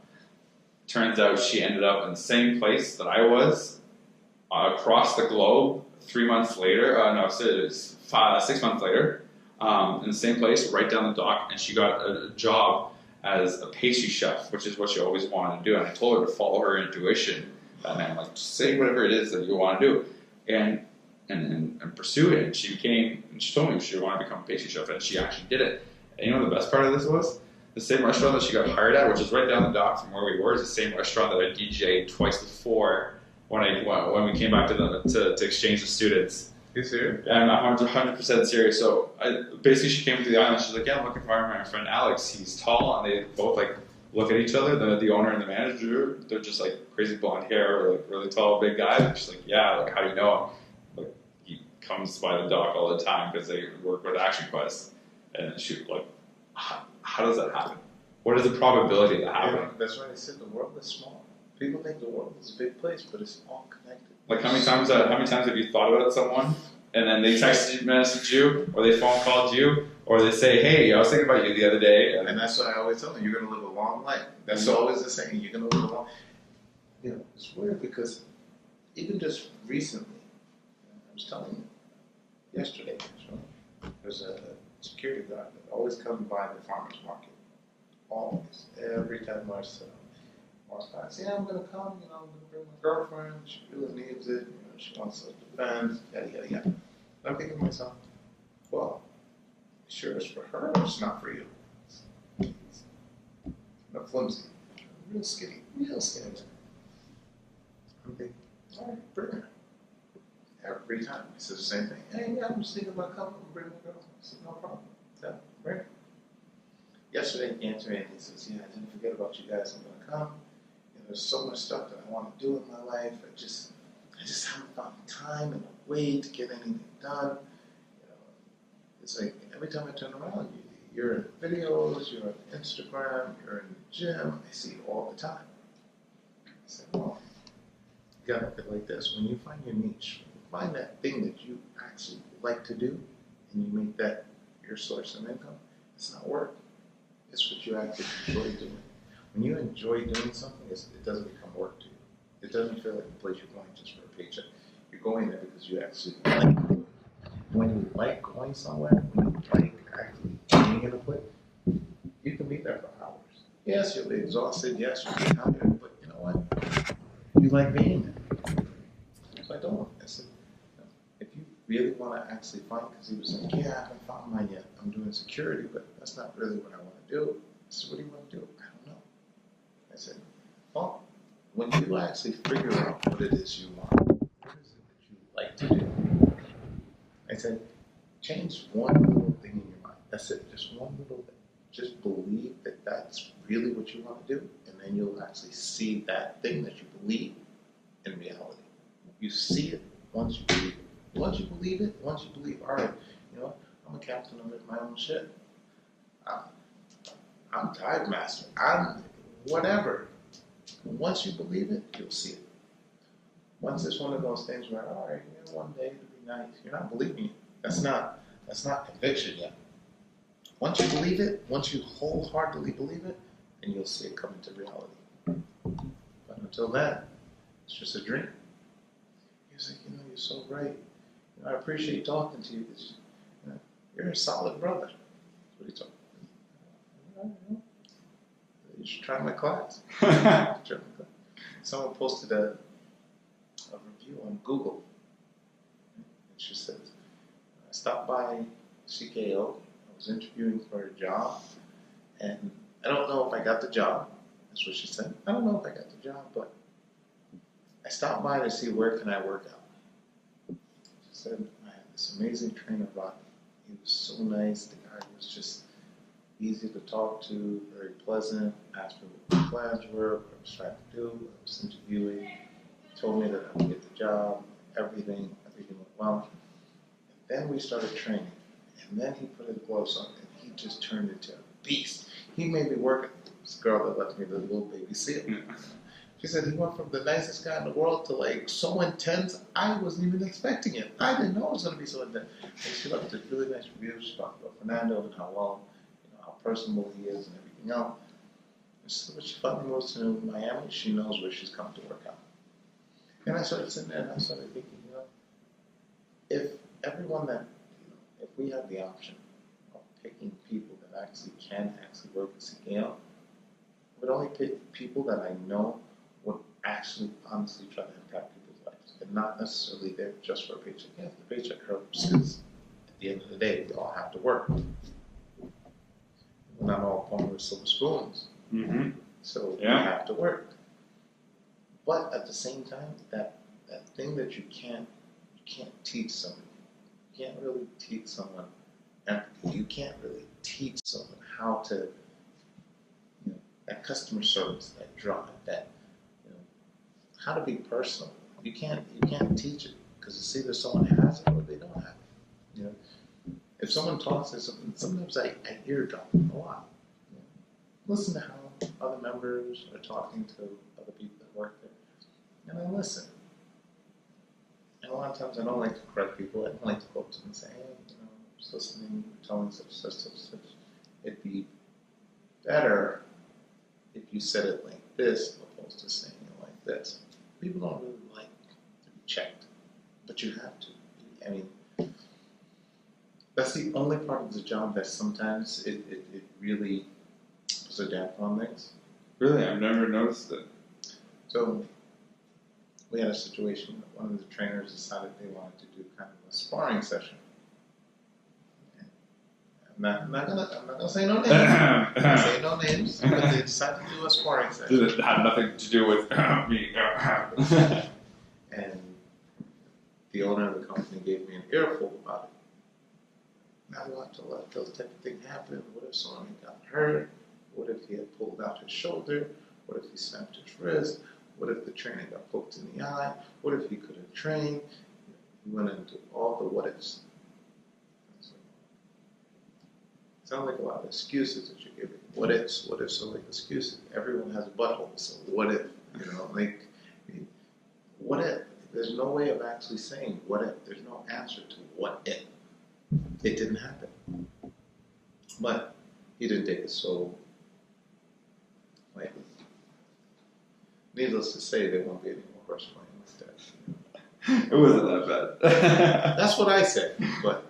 Turns out she ended up in the same place that I was, across the globe, 3 months later. No, it was 6 months later, in the same place, right down the dock, and she got a job as a pastry chef, which is what she always wanted to do. And I told her to follow her intuition, and I'm like, just say whatever it is that you want to do, and pursue it. And she told me she wanted to become a pastry chef, and she actually did it. And you know what the best part of this was? The same restaurant that she got hired at, which is right down the dock from where we were, is the same restaurant that I DJ'd twice before when we came back to exchange the students. You serious? Yeah, I'm 100% serious. So she came to the island. She's like, yeah, I'm looking for my friend Alex. He's tall, and they both look at each other. The owner and the manager, they're just crazy blonde hair, really tall, big guy. And she's like, yeah, how do you know him? He comes by the dock all the time because they work with Action Quest. And she how does that happen? What is the probability of that happening? Yeah, that's why I said the world is small. People think the world is a big place, but it's all connected. Like, how many times have you thought about someone, and then they messaged you, or they phone called you, or they say, hey, I was thinking about you the other day. And that's what I always tell them, you're going to live a long life. That's always the saying, you're going to live a long life. You know, it's weird because even just recently, I was telling you, yesterday, there's a security guard that always comes by the farmer's market. Always. Every time Marcel walks by, I say, yeah, I'm going to come, I'm going to bring my girlfriend, she really needs it, she wants self-defense, yada, yada, yada. And I'm thinking to myself, well, sure it's for her, or it's not for you. It's not flimsy, real skinny. I'm thinking, all right, bring her. Every time he says the same thing. Hey, yeah, I'm just thinking about coming and bring my girl. I said, no problem. Yeah, bring her. Yesterday he came to me and he says, yeah, I didn't forget about you guys. I'm going to come. There's so much stuff that I want to do in my life. I just haven't found time and a way to get anything done. It's like every time I turn around, you're in videos, you're on Instagram, you're in the gym. I see you all the time. I said, well, you got to look at it like this. When you find your niche, when you find that thing that you actually like to do, and you make that your source of income, it's not work. It's what you actually enjoy doing. When you enjoy doing something, it doesn't become work to you. It doesn't feel like a place you're going just for a paycheck. You're going there because you actually like it. When you like going somewhere, when you like actually being in a place, you can be there for hours. Yes, you'll be exhausted. Yes, you'll be tired. But you know what? You like being there. So I told him, I said, if you really want to actually find, because he was like, yeah, I haven't found mine yet. I'm doing security, but that's not really what I want to do. I said, what do you want to do? I don't know. I said, well, when you actually figure out what it is you want, what is it that you like to do, said, change one little thing in your mind. That's it. Just one little thing. Just believe that that's really what you want to do, and then you'll actually see that thing that you believe in reality. You see it once you believe it. Once you believe it, once you believe, all right, you know what? I'm a captain of my own ship. I'm dive master. I'm whatever. Once you believe it, you'll see it. Once it's one of those things where, all right, you know, one day it'll be nice. You're not believing it. That's not conviction yet. Once you believe it, once you wholeheartedly believe it, then you'll see it come into reality. But until then, it's just a dream. He's like, you know, you're so right. You know, I appreciate talking to you. You know, you're a solid brother. That's what he told me. You should try my class. Someone posted a review on Google. And she says, I stopped by CKO. I was interviewing for a job, and I don't know if I got the job. That's what she said. I don't know if I got the job, but I stopped by to see where can I work out. She said, I had this amazing trainer, Rodney. He was so nice. The guy was just easy to talk to, very pleasant, asked me what my plans were, what I was trying to do, what I was interviewing. He told me that I would get the job, everything went well. And then we started training. And then he put his gloves on, and he just turned into a beast. He made me work. This girl that left me, the little baby seal. She said he went from the nicest guy in the world to like so intense, I wasn't even expecting it. I didn't know it was going to be so intense. And she left a really nice review. She talked about Fernando and how well, you know, how personable he is and everything else. And so when she finally moves to Miami, she knows where she's coming to work out. And I started sitting there and I started thinking, you know, if everyone that, if we have the option of picking people that actually can work at CKO, I would only pick people that I know would actually honestly try to impact people's lives and not necessarily there just for a paycheck. Yes, the paycheck helps because at the end of the day, we all have to work. We're not all born with silver spoons. Mm-hmm. So we have to work. But at the same time, that thing that you can't teach someone. You can't really teach someone empathy. You can't really teach someone how to, you know, that customer service, that drive, that, you know, how to be personal. You can't teach it because it's either someone has it or they don't have it. You know, if someone talks to something, sometimes I eardrum a lot. You know, listen to how other members are talking to other people that work there, and I listen. And a lot of times I don't like to correct people. I don't like to go up to them and say, hey, you know, I'm just listening, telling such. It'd be better if you said it like this opposed to saying it like this. People don't really like to be checked, but you have to. I mean, that's the only part of the job that sometimes it really puts a damper on things. Really? I've never noticed it. So we had a situation that one of the trainers decided they wanted to do kind of a sparring session. I'm not gonna say no names. I'm not gonna say no names, but they decided to do a sparring session. It had nothing to do with me. And the owner of the company gave me an earful about it. Not allowed to let those type of things happen. What if someone had gotten hurt? What if he had pulled out his shoulder? What if he snapped his wrist? What if the trainer got poked in the eye? What if he couldn't train? He went into all the what ifs. Sound like a lot of excuses that you're giving. What ifs are like excuses. Everyone has a butthole, so what if? You know, like, what if? There's no way of actually saying what if. There's no answer to what if. It didn't happen. But he didn't take it so lightly. Needless to say, there won't be any more horse playing like that. It wasn't that bad. That's what I said, but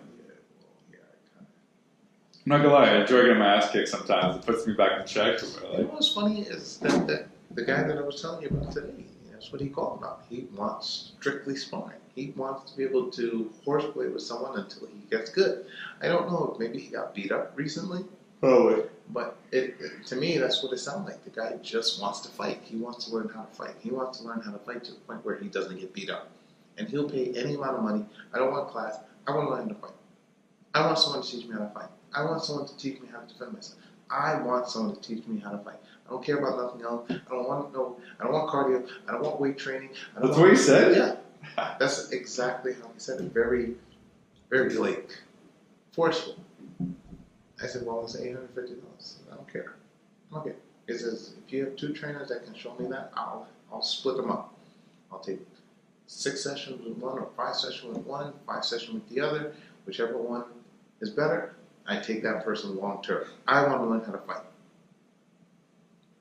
I'm not gonna lie, I enjoy getting my ass kicked sometimes. It puts me back in check. You know what's funny is that the guy that I was telling you about today, that's what he called about. He wants strictly sparring. He wants to be able to horseplay with someone until he gets good. I don't know if maybe he got beat up recently. Probably. But to me, that's what it sounds like. The guy just wants to fight. He wants to learn how to fight. He wants to learn how to fight to the point where he doesn't get beat up. And he'll pay any amount of money. I don't want class. I want to learn how to fight. I want someone to teach me how to fight. I want someone to teach me how to defend myself. I want someone to teach me how to fight. I don't care about nothing else. I don't want cardio. I don't want weight training. That's what you said? Yeah. That's exactly how he said it. Very, very like forceful. I said, well, it's $850. I don't care. Okay. It says, if you have 2 trainers that can show me that, I'll split them up. I'll take 6 sessions with one or 5 sessions with one, 5 sessions with the other. Whichever one is better, I take that person long term. I want to learn how to fight.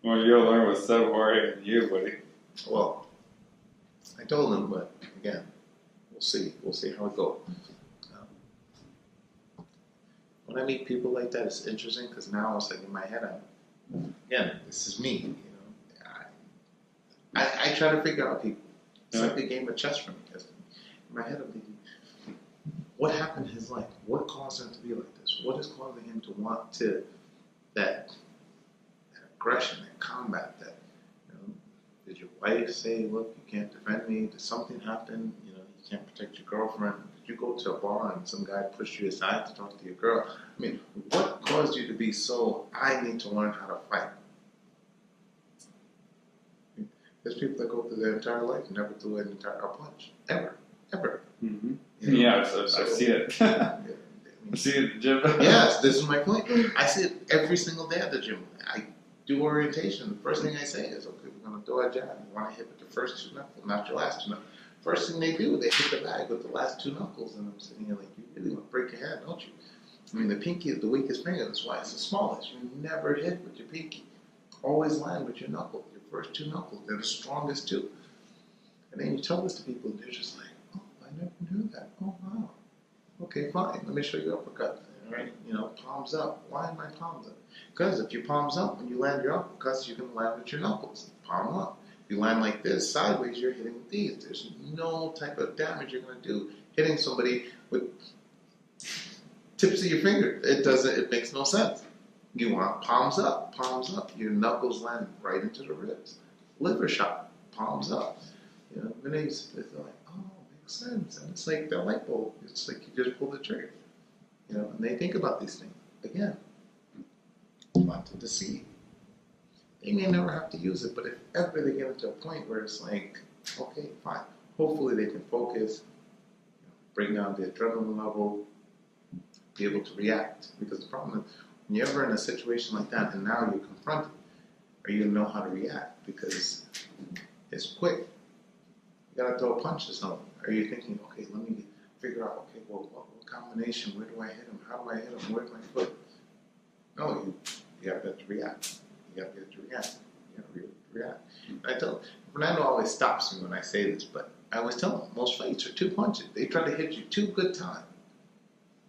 Well, you'll learn with Seb Jorge and you, buddy. Well, I told him, but again, we'll see. We'll see how it goes. When I meet people like that, it's interesting because now it's like in my head, again, this is me. You know, I try to figure out people. It's like a game of chess for me because in my head I'm thinking, what happened in his life? What caused him to be like this? What is causing him to want to that aggression, that combat? That did your wife say, "Look, you can't defend me"? Did something happen? You know, you can't protect your girlfriend. Did you go to a bar and some guy pushed you aside to talk to your girl? I mean, what caused you to be so? I need to learn how to fight. There's people that go through their entire life and never threw an entire punch, ever. Mm-hmm. You know? Yeah, I've seen it. I've seen it at the gym. Yes, this is my point. I see it every single day at the gym. I do orientation. The first thing I say is, okay, we're going to throw a jab. You want to hit with the first 2 knuckles, not your last 2 knuckles. First thing they do, they hit the bag with the last 2 knuckles, and I'm sitting here like, you really want to break your hand, don't you? I mean, the pinky is the weakest finger. That's why it's the smallest. You never hit with your pinky. Always land with your knuckle. Your first 2 knuckles, they're the strongest 2. And then you tell this to people, and they're just like, oh, I never knew that. Oh, wow. Okay, fine. Let me show you uppercut. Right? You know, palms up. Why are my palms up? Because if your palms up, when you land your uppercuts, you can land with your knuckles. Palm up. If you land like this, sideways, you're hitting with these. There's no type of damage you're going to do hitting somebody with tips of your fingers. It makes no sense. You want palms up. Your knuckles land right into the ribs. Liver shot. Palms up. You know, they're like, oh, makes sense. And it's like their light bulb. It's like you just pull the trigger. You know, and they think about these things. Again, not to deceive. They may never have to use it, but if ever they get into a point where it's like, okay, fine. Hopefully they can focus, bring down the adrenaline level, be able to react. Because the problem is, when you're ever in a situation like that and now you're confronted, are you going to know how to react? Because it's quick. You got to throw a punch to someone. Are you thinking, okay, let me figure out, okay, well, what combination? Where do I hit him? How do I hit him? Where's my foot? No, you got to react. You got to be able to react. You got to react. And I tell Fernando always stops me when I say this, but I always tell him most fights are 2 punches. They try to hit you 2 good times,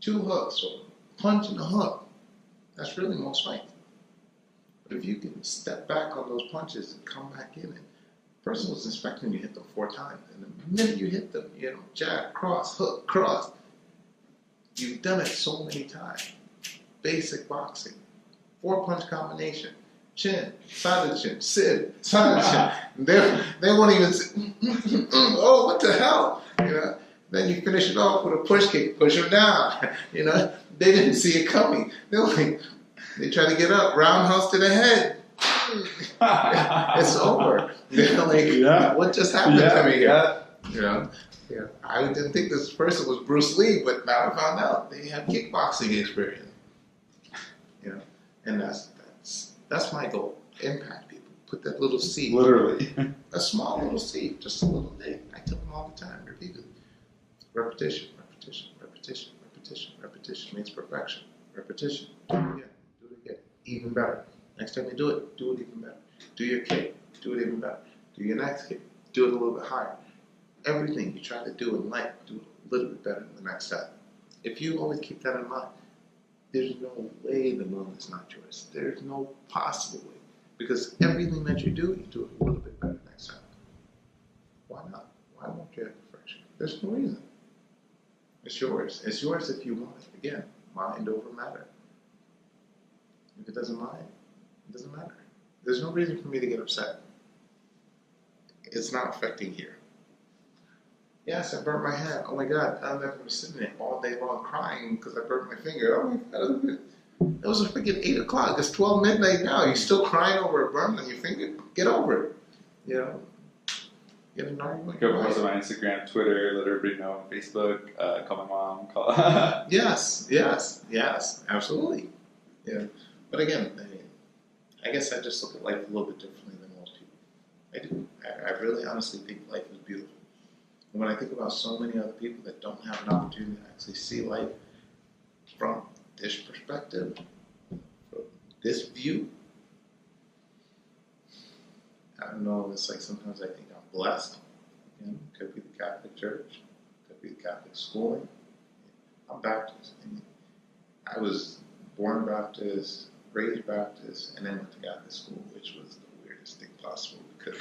2 hooks, or punch and a hook. That's really most fights. But if you can step back on those punches and come back in, and the person was expecting you to hit them 4 times, and the minute you hit them, you know, jab, cross, hook, cross. You've done it so many times. Basic boxing. 4-punch combination. Chin, side of the chin, sit, side of the chin. They won't even say, oh, what the hell? You know. Then you finish it off with a push kick, push them down. You know, they didn't see it coming. They're like, they try to get up, roundhouse to the head. It's over. They're like, what just happened to me here? You know. Yeah, I didn't think this person was Bruce Lee, but now I found out they have kickboxing experience. You know, and that's my goal. Impact people. Put that little seed. Literally. A small little seed, just a little thing. I tell them all the time, repeatedly. Repetition makes perfection. Repetition. Do it again. Even better. Next time you do it even better. Do your kick. Do it even better. Do your next kick. Do it a little bit higher. Everything you try to do in life, do it a little bit better than the next step. If you always keep that in mind, there's no way the moon is not yours. There's no possible way. Because everything that you do it a little bit better next time. Why not? Why won't you have perfection? There's no reason. It's yours. It's yours if you want it. Again, mind over matter. If it doesn't mind, it doesn't matter. There's no reason for me to get upset. It's not affecting here. Yes, I burnt my hand. Oh my God, I'm not gonna be sitting there all day long crying because I burnt my finger. Oh my God, it was a freaking 8 o'clock. It's 12 midnight now. You're still crying over a burn on your finger? Get over it. You know? Get an argument. Go post on my Instagram, Twitter, let everybody know, Facebook, call my mom, call. Yes, absolutely. Yeah. But again, I guess I just look at life a little bit differently than most people. I do. I really honestly think life is beautiful. And when I think about so many other people that don't have an opportunity to actually see life from this perspective, from this view, I don't know, it's like sometimes I think I'm blessed. You know, could be the Catholic Church, could be the Catholic schooling. I'm Baptist. And I was born Baptist, raised Baptist, and then went to Catholic school, which was the weirdest thing possible because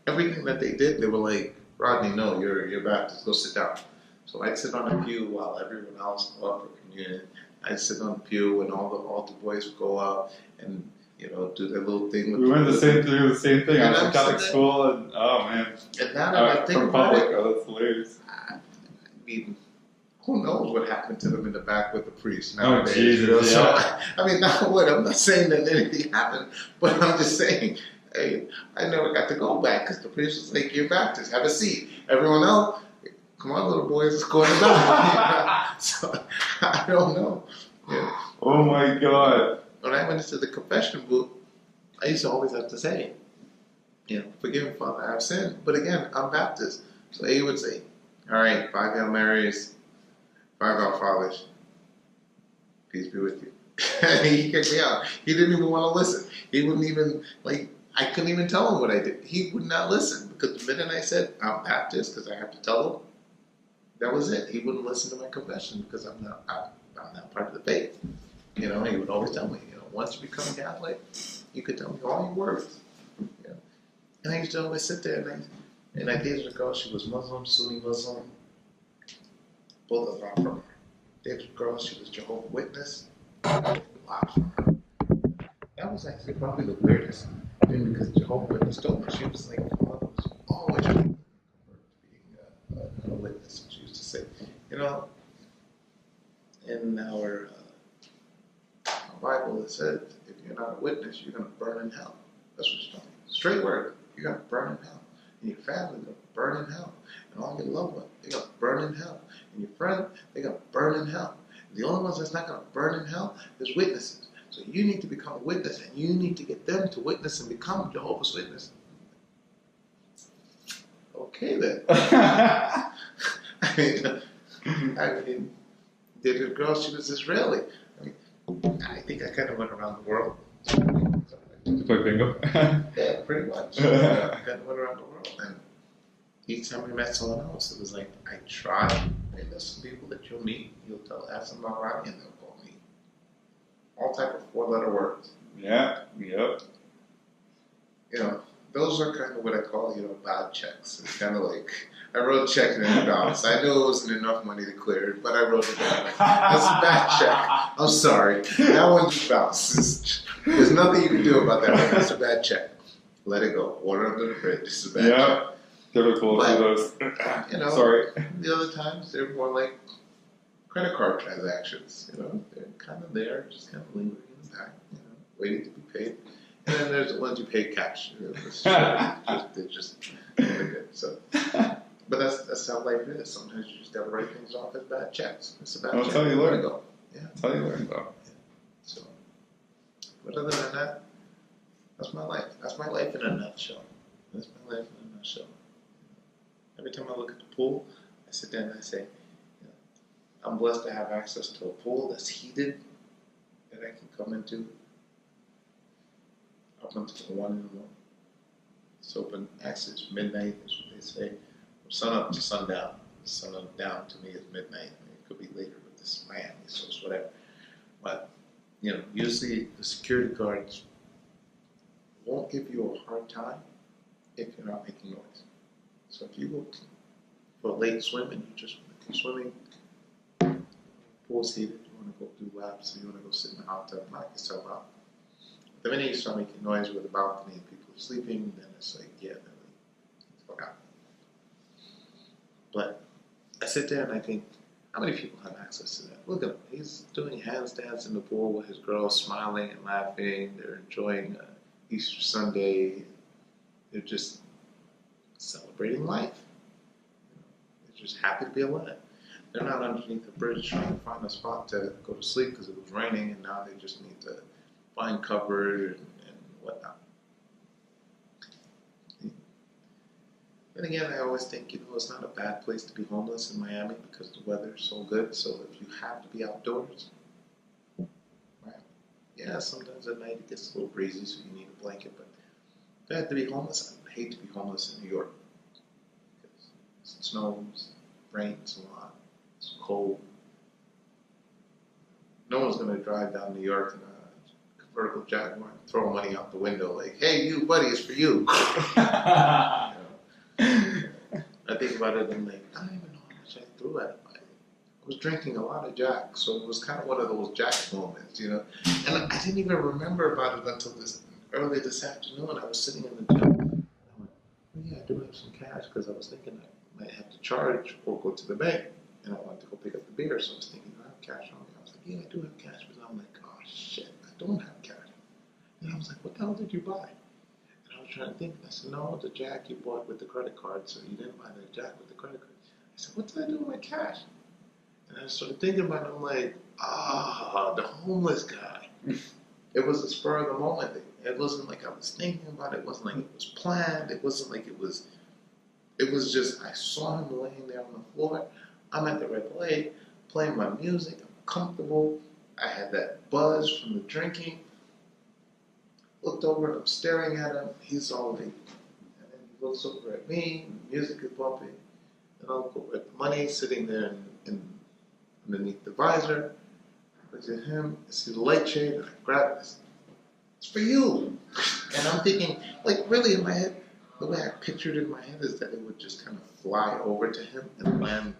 everything that they did, they were like, Rodney, no, you're Baptist, go sit down. So I'd sit on a pew while everyone else go up for communion. I'd sit on the pew and all the altar boys would go up and, you know, do their little thing. We went through the same thing. I was in Catholic saying, school, and oh man. And now that I think from about public, it, oh, that's hilarious. I mean, who knows what happened to them in the back with the priest Oh, nowadays? Jesus, you know? So, yeah. I mean, not what, I'm not saying that anything happened, but I'm just saying, hey, I never got to go back because the priest was like, you're Baptist, have a seat. Everyone else, come on, little boys, let's go in the back. So, I don't know. Yeah. Oh my God. When I went into the confession booth, I used to always have to say, you know, forgive me, Father, I have sinned. But again, I'm Baptist. So he would say, all right, 5 Hail Marys, 5 Our Fathers, peace be with you. And he kicked me out. He didn't even want to listen. He wouldn't even, like, I couldn't even tell him what I did. He would not listen because the minute I said I'm Baptist, because I have to tell him, that was it. He wouldn't listen to my confession because I'm not part of the faith. You know, he would always tell me, you know, once you become Catholic, you could tell me all your words. You know? And I used to always sit there and I dated a girl, she was Muslim, Sunni Muslim. Both of them are from her. Dated a girl, she was Jehovah's Witness. A lot from her. That was actually probably the weirdest thing because Jehovah's Witness told me, she was like, my mother was always being a witness. She used to say, you know, in our Bible it said, if you're not a witness, you're going to burn in hell. That's what she told me. Straight word. You're going to burn in hell. And your family, going to burn in hell. And all your loved ones, they're going to burn in hell. And your friend, they're going to burn in hell. And the only ones that's not going to burn in hell is witnesses. So you need to become a witness, and you need to get them to witness and become Jehovah's Witness. Okay then. I mean, did a girl, she was Israeli. I think I kind of went around the world. Play bingo? Yeah, pretty much. I kind of went around the world. And each time we met someone else, it was like, I tried. And there's some people that you'll meet, ask them about Rodney, and they'll call me all type of 4-letter words. Yeah, yep. You know, those are kind of what I call, you know, bad checks. It's kind of like, I wrote a check and then it bounced. I knew it wasn't enough money to clear it, but I wrote it down. That's a bad check. I'm sorry. That one just bounced. There's nothing you can do about that one. That's a bad check. Let it go. Water under the bridge. This is a bad check. Difficult to those. You know, sorry. The other times, they're more like credit card transactions. You know, they're kind of there, just kind of lingering in the back, you know, waiting to be paid. And then there's the ones you pay cash. You know, they're just really good. So, but that's how life is. Sometimes you just gotta write things off as bad checks. It's a bad check. That's how you learn. Go. Yeah. That's how you learn, though. Yeah. So, but other than that, that's my life. That's my life in a nutshell. That's my life in a nutshell. Every time I look at the pool, I sit there and I say, you know, I'm blessed to have access to a pool that's heated that I can come into up until 1 in the morning. It's open access midnight is what they say. From sun up to sundown. Sun up down to me is midnight. I mean, it could be later with this Miami, so it's whatever. But you know, usually the security guards won't give you a hard time if you're not making noise. So if you go for a late swim and you're swimming, pool's heated, you want to go do laps, or you want to go sit in the hot tub, knock yourself out. The minute you start making noise with the balcony and people are sleeping, then it's like, yeah, they're like, fuck out. But I sit there and I think, how many people have access to that? Look at him. He's doing handstands in the pool with his girls, smiling and laughing. They're enjoying Easter Sunday. They're just celebrating life. They're just happy to be alive. They're not underneath the bridge trying to find a spot to go to sleep because it was raining, and now they just need to find cover and whatnot. And again, I always think, it's not a bad place to be homeless in Miami because the weather's so good. So if you have to be outdoors, right? Yeah, sometimes at night it gets a little breezy, so you need a blanket. But if I had to be homeless, I would hate to be homeless in New York because it snows, rains a lot, it's cold. No one's going to drive down New York in a convertible Jaguar and throw money out the window like, "Hey, you buddy, it's for you." I think about it and I'm like, I don't even know how much I threw at it. I was drinking a lot of Jack, so it was kind of one of those Jack moments, And I didn't even remember about it until early this afternoon. I was sitting in the gym. I went, oh yeah, I do have some cash because I was thinking I might have to charge or go to the bank, and I wanted to go pick up the beer. So I was thinking, do I have cash on me? I was like, yeah, I do have cash, but I'm like, oh shit, I don't have cash. And I was like, what the hell did you buy? I was trying to think. I said, no, the Jack you bought with the credit card, so you didn't buy the Jack with the credit card. I said, what did I do with my cash? And I started thinking about it. I'm like, the homeless guy. It was a spur of the moment thing. It wasn't like I was thinking about it. It wasn't like it was planned. It wasn't like it was just, I saw him laying there on the floor. I'm at the red light, playing my music. I'm comfortable. I had that buzz from the drinking. Looked over, I'm staring at him, he's all like, and then he looks over at me, music is bumping, and I'll go at the money sitting there underneath the visor. I look at him, I see the light shade, and I grab this. It's for you! And I'm thinking, like really in my head, the way I pictured it in my head is that it would just kind of fly over to him and land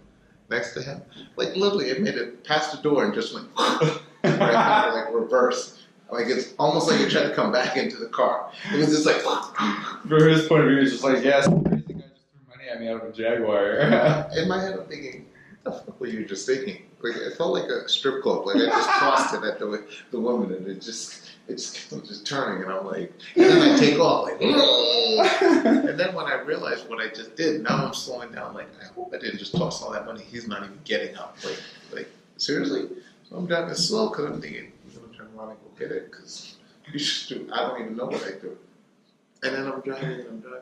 next to him. Like literally, it made it past the door and just went, like reverse. Like it's almost like you're trying to come back into the car. It was just like from his point of view, it's just like, yes, the guy just threw money at me out of a Jaguar. In my head, I'm thinking, what the fuck were you just thinking? Like it felt like a strip club. Like I just tossed it at the woman, and it just kept just turning, and I'm like, and then I take off like, and then when I realized what I just did, now I'm slowing down. Like I hope I didn't just toss all that money. He's not even getting up. Like seriously. So I'm driving slow because I'm thinking, turn around and go get it because you should do. I don't even know what I do. And then I'm driving and I'm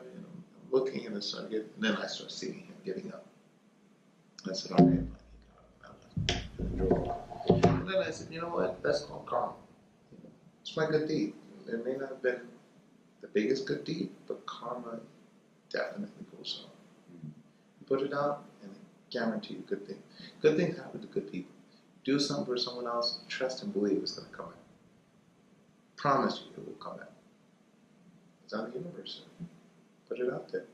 looking and I start getting. And then I start seeing him getting up. I said, all right, and then I said, you know what? That's called karma. It's my good deed. It may not have been the biggest good deed, but karma definitely goes on. You put it out, and I guarantee you good things. Good things happen to good people. Do something for someone else, trust and believe it's going to come out. Promise you it will come out. It's out of the universe. Put it out there.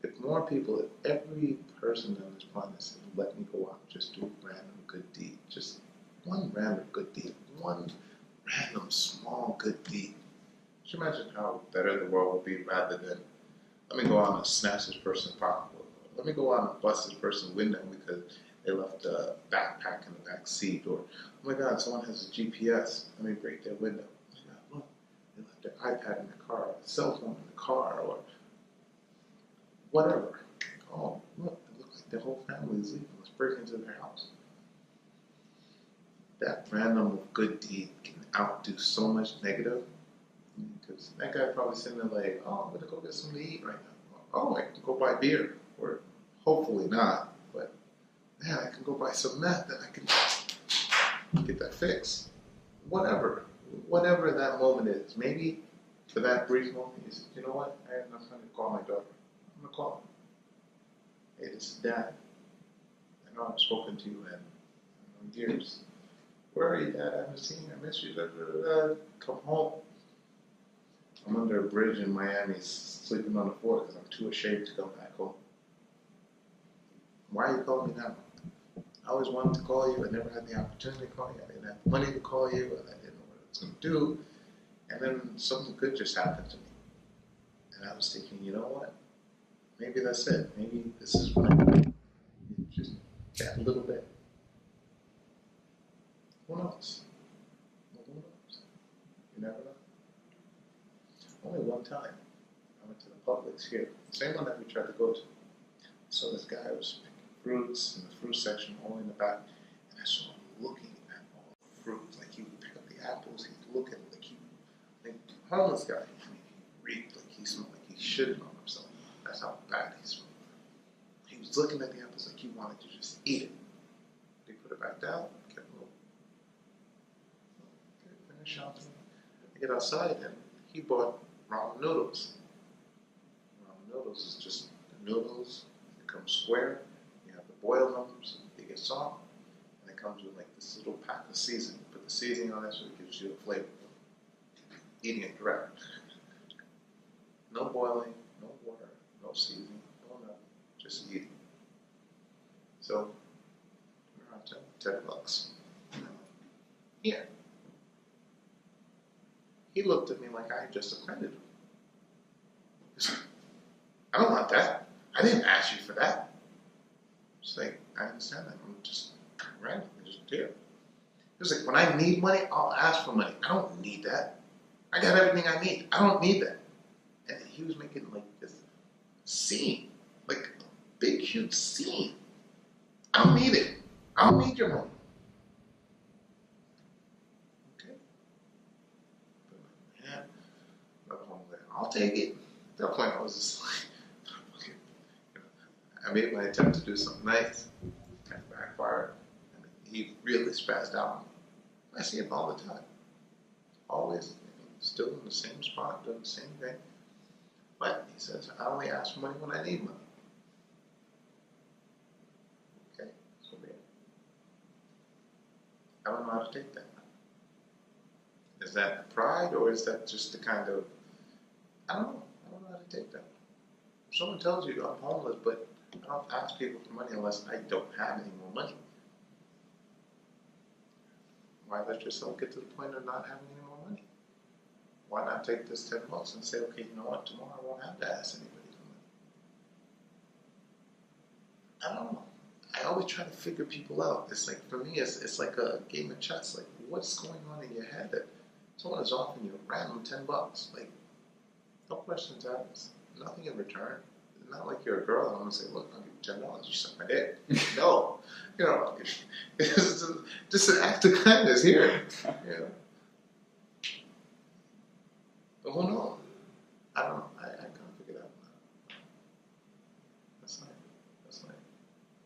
If more people, if every person on this planet said, let me go out, just do a random good deed, just one random good deed, one random small good deed. Just imagine how better the world would be rather than, let me go out and snatch this person's pocketbook. Let me go out and bust this person's window because they left a backpack in the back seat, or, oh my God, someone has a GPS, let me break their window. Oh my God, look, they left their iPad in the car, a cell phone in the car, or whatever. Oh, look, it looks like their whole family is leaving. Let's break into their house. That random good deed can outdo so much negative, because that guy probably sitting there like, oh, I'm going to go get something to eat right now. Oh, I can go buy beer, or hopefully not, but man, I can go buy some meth and I can get that fixed. Whatever that moment is. Maybe for that brief moment, you said, you know what? I have enough time to call my daughter. I'm going to call her. Hey, this is Dad. I know I've spoken to you in years. Where are you, Dad? I haven't seen you. I miss you. Come home. I'm under a bridge in Miami, sleeping on the floor because I'm too ashamed to come back home. Why are you calling me now? I always wanted to call you. I never had the opportunity to call you. I didn't have the money to call you. And I didn't know what I was going to do. And then something good just happened to me. And I was thinking, you know what? Maybe that's it. Maybe this is what I do. that little bit. Who knows? Well, who knows? You never know. Only one time, I went to the Publix here, same one that we tried to go to. So this guy was picking fruits in the fruit section, all in the back, and I saw him looking at all the fruits. Like he would pick up the apples, he'd look at it like homeless guy. I mean, he reeked like he smelled like he shitted on himself. That's how bad he smelled. He was looking at the apples like he wanted to just eat it. He put it back down, kept moving. Okay, finish shopping. I get outside and he bought ramen noodles. Ramen noodles is just the noodles. It comes square. You have the boil numbers. They get soft, and it comes with like this little pack of seasoning. Put the seasoning on it so it gives you a flavor. Eating it direct. No boiling, no water, no seasoning, no nothing. Just eating. So, around $10. Here. He looked at me like I had just offended him. I don't want that. I didn't ask you for that. It's like, I understand that. I'm just randomly just here. It was like, when I need money, I'll ask for money. I don't need that. I got everything I need. I don't need that. And he was making like this scene. Like a big, huge scene. I don't need it. I don't need your money. Okay. But man, I'll take it. At that point, I was just like, I made my attempt to do something nice. Kind of backfired. I mean, he really spazzed out on me. I see him all the time. Always. Still in the same spot, doing the same thing. But he says, I only ask for money when I need money. Okay, so be it. I don't know how to take that. Is that pride or is that just the kind of, I don't know. I don't know how to take that. If someone tells you I'm homeless, but I don't ask people for money unless I don't have any more money. Why let yourself get to the point of not having any more money? Why not take this $10 and say, okay, you know what, tomorrow I won't have to ask anybody for money. I don't know. I always try to figure people out. It's like, for me, it's like a game of chess. Like, what's going on in your head that someone is offering you a random $10? Like, no questions asked. Nothing in return. It's not like you're a girl and I'm going to say, look, I'll give you $10. You suck my dick. No. You know, it's just an act of kindness here. You know. But who knows? I don't know. I can't figure it out. That's life.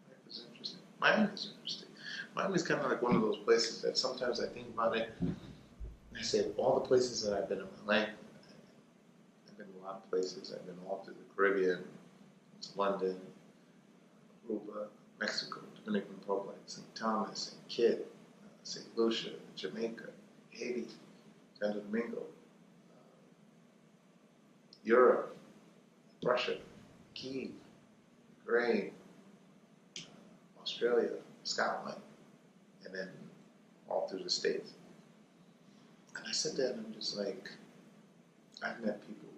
Life is interesting. Miami is interesting. Miami's kind of like one of those places that sometimes I think about it. And I say, of all the places that I've been in my life, I've been a lot of places. I've been all through the Caribbean, London, Aruba, Mexico, Dominican Republic, St. Thomas, St. Kitts, St. Lucia, Jamaica, Haiti, Santo Domingo, Europe, Russia, Kiev, Ukraine, Australia, Scotland, and then all through the States. And I sit there and I'm just like, I've met people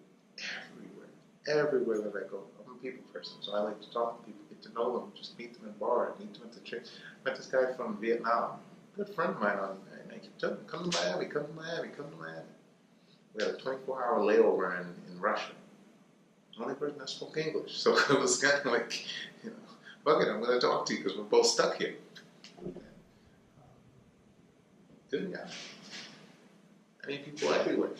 everywhere that I go. I'm a people person, so I like to talk to people, get to know them, just meet them in bars, meet them at the church. I met this guy from Vietnam, a good friend of mine, and I keep telling him, come to Miami, come to Miami, come to Miami. We had a 24-hour layover in Russia. The only person that spoke English, so it was kind of like, you know, fuck it, I'm going to talk to you because we're both stuck here. Good guy. I mean, people everywhere.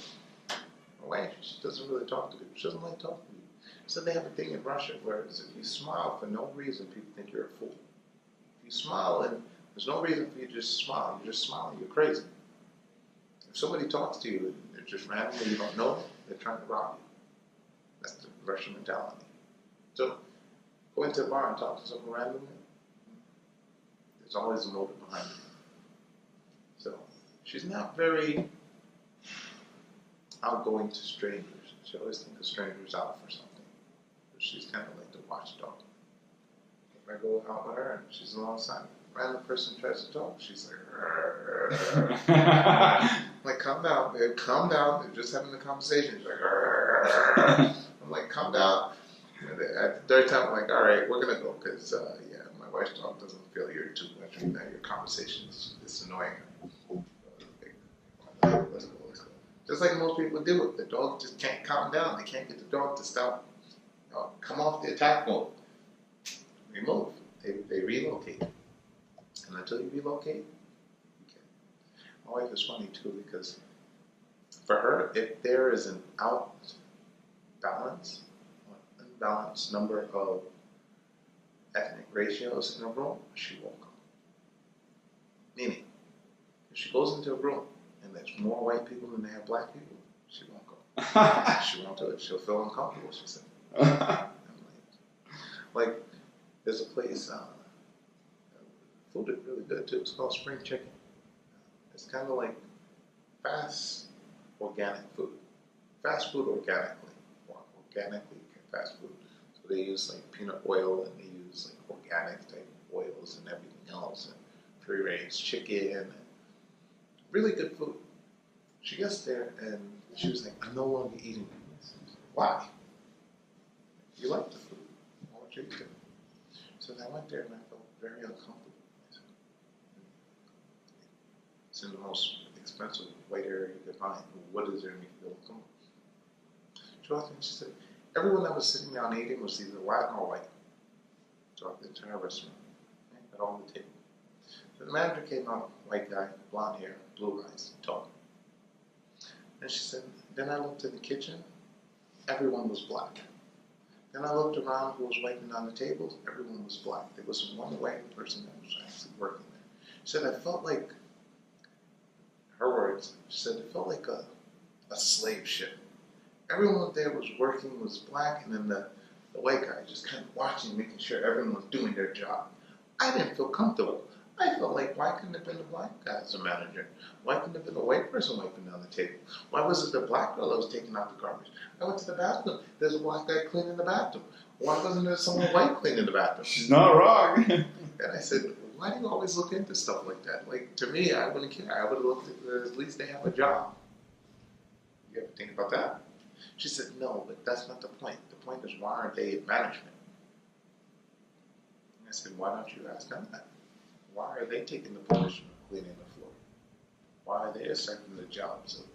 My wife, she doesn't really talk to people. She doesn't like talking to people. So they have a thing in Russia where if you smile for no reason, people think you're a fool. If you smile and there's no reason for you to just smile, you're just smiling, you're crazy. If somebody talks to you and they're just randomly, you don't know them, they're trying to rob you. That's the Russian mentality. So, go into a bar and talk to someone randomly, there's always a motive behind it. So, she's not very outgoing to strangers. She always thinks a stranger's out for something. She's kind of like the watchdog. If I go out with her and she's alongside me, random person tries to talk, she's like, like, calm down, babe, calm down. They're just having a conversation. She's like, I'm like, calm down. And at the third time, I'm like, all right, we're going to go because, yeah, my wife's dog doesn't feel you're too much, you know, your conversation is annoying her. Let's go. Just like most people do it. The dog just can't calm down. They can't get the dog to stop, come off the attack mode. They move. They relocate. And until you relocate, you can't. My wife is funny too because for her, if there is an unbalanced number of ethnic ratios in a room, she won't go. Meaning, if she goes into a room and there's more white people than they have black people, she won't go. She won't do it. She'll feel uncomfortable, she said. Like, there's a place, food is really good too. It's called Spring Chicken. It's kind of like fast organic food. Fast food organically. Or organically fast food. So they use like peanut oil and they use like organic type oils and everything else. And free range chicken. And really good food. She gets there and she was like, I'm no longer eating this. Why? You like the food. Why would you eat it? So I went there and I felt very uncomfortable. It's in the most expensive white area you could find. What is there to make you feel uncomfortable? She walked in and she said, everyone that was sitting down eating was either white or white. So I walked into her restaurant. At all the table. So the manager came out, white guy, blonde hair, blue eyes, tall. And she said, then I looked in the kitchen, everyone was black. Then I looked around who was wiping down the tables, everyone was black. There was one white person that was actually working there. She said, I felt like, her words, she said, it felt like a slave ship. Everyone there was working, was black, and then the white guy just kind of watching, making sure everyone was doing their job. I didn't feel comfortable. I felt like, why couldn't it have been the black guy as a manager? Why couldn't it have been the white person wiping down the table? Why was it the black girl that was taking out the garbage? I went to the bathroom. There's a black guy cleaning the bathroom. Why wasn't there someone white cleaning the bathroom? She's not wrong. And I said, why do you always look into stuff like that? Like, to me, I wouldn't care. I would have looked at least they have a job. You ever think about that? She said, no, but that's not the point. The point is, why aren't they in management? And I said, why don't you ask them that? Why are they taking the position of cleaning the floor? Why are they accepting the jobs of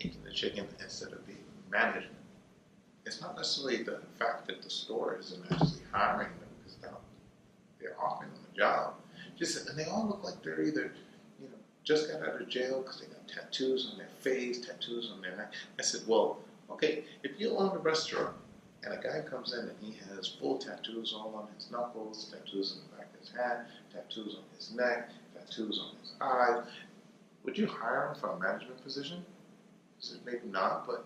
making the chicken instead of being management? It's not necessarily the fact that the store isn't actually hiring them because they're offering them a job. Just, and they all look like they're either, just got out of jail because they got tattoos on their face, tattoos on their neck. I said, well, okay, if you own a restaurant and a guy comes in and he has full tattoos all on his knuckles, tattoos on the back of his hand, tattoos on his neck, tattoos on his eyes, would you hire him for a management position? He said, maybe not, but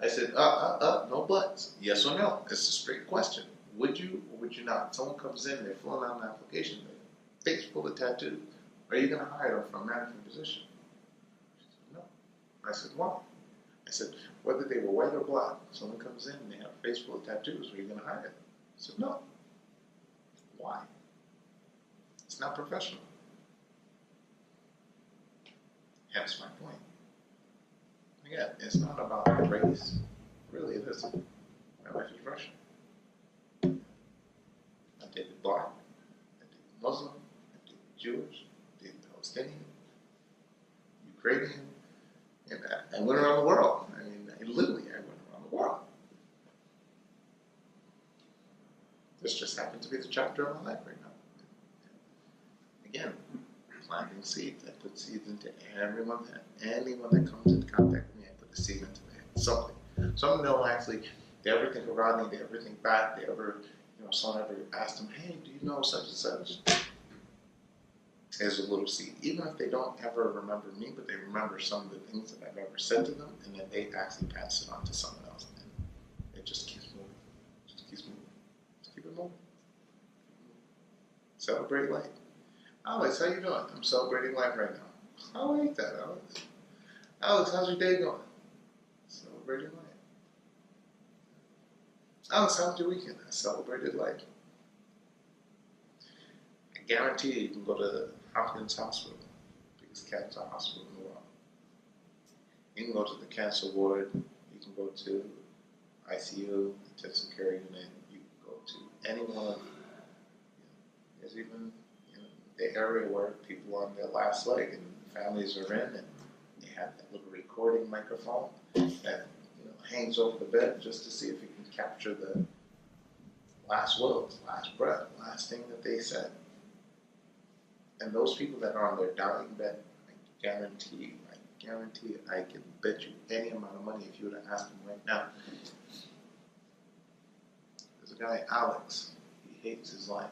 I said, no buts. Yes or no? It's a straight question. Would you or would you not? Someone comes in, they're filling out an application, their face full of tattoos. Are you going to hire them for a management position? She said, no. I said, why? I said, whether they were white or black, someone comes in and they have a face full of tattoos, are you going to hire them? I said, no. Why? It's not professional. Hence my point. Again, it's not about race. Really, it isn't. My wife is Russian. I dated black. I dated Muslim. I dated Jewish. I dated Palestinian. Ukrainian. And I went around the world. I mean, literally, I went around the world. This just happened to be the chapter of my life right now. Again, planting seeds. I put seeds into anyone that comes into contact with me, I put a seed into them. Something. Some don't actually, they ever think of Rodney, they ever think back, they ever, someone ever asked them, hey, do you know such and such? As a little seed. Even if they don't ever remember me, but they remember some of the things that I've ever said to them, and then they actually pass it on to someone else. And it just keeps moving. Just keeps moving. Just keep it moving. Celebrate life. Alex, how you doing? I'm celebrating life right now. I like that, Alex. Alex, how's your day going? Celebrating life. Alex, how's your weekend? I celebrated life. I guarantee you can go to Hopkins Hospital, biggest cancer hospital in the world. You can go to the cancer ward. You can go to ICU, intensive care unit. You can go to any one of There's even the area where people on their last leg and families are in, and they have that little recording microphone that hangs over the bed just to see if you can capture the last words, last breath, last thing that they said. And those people that are on their dying bed, I guarantee you, I can bet you any amount of money if you were to ask them right now. There's a guy, Alex, he hates his life.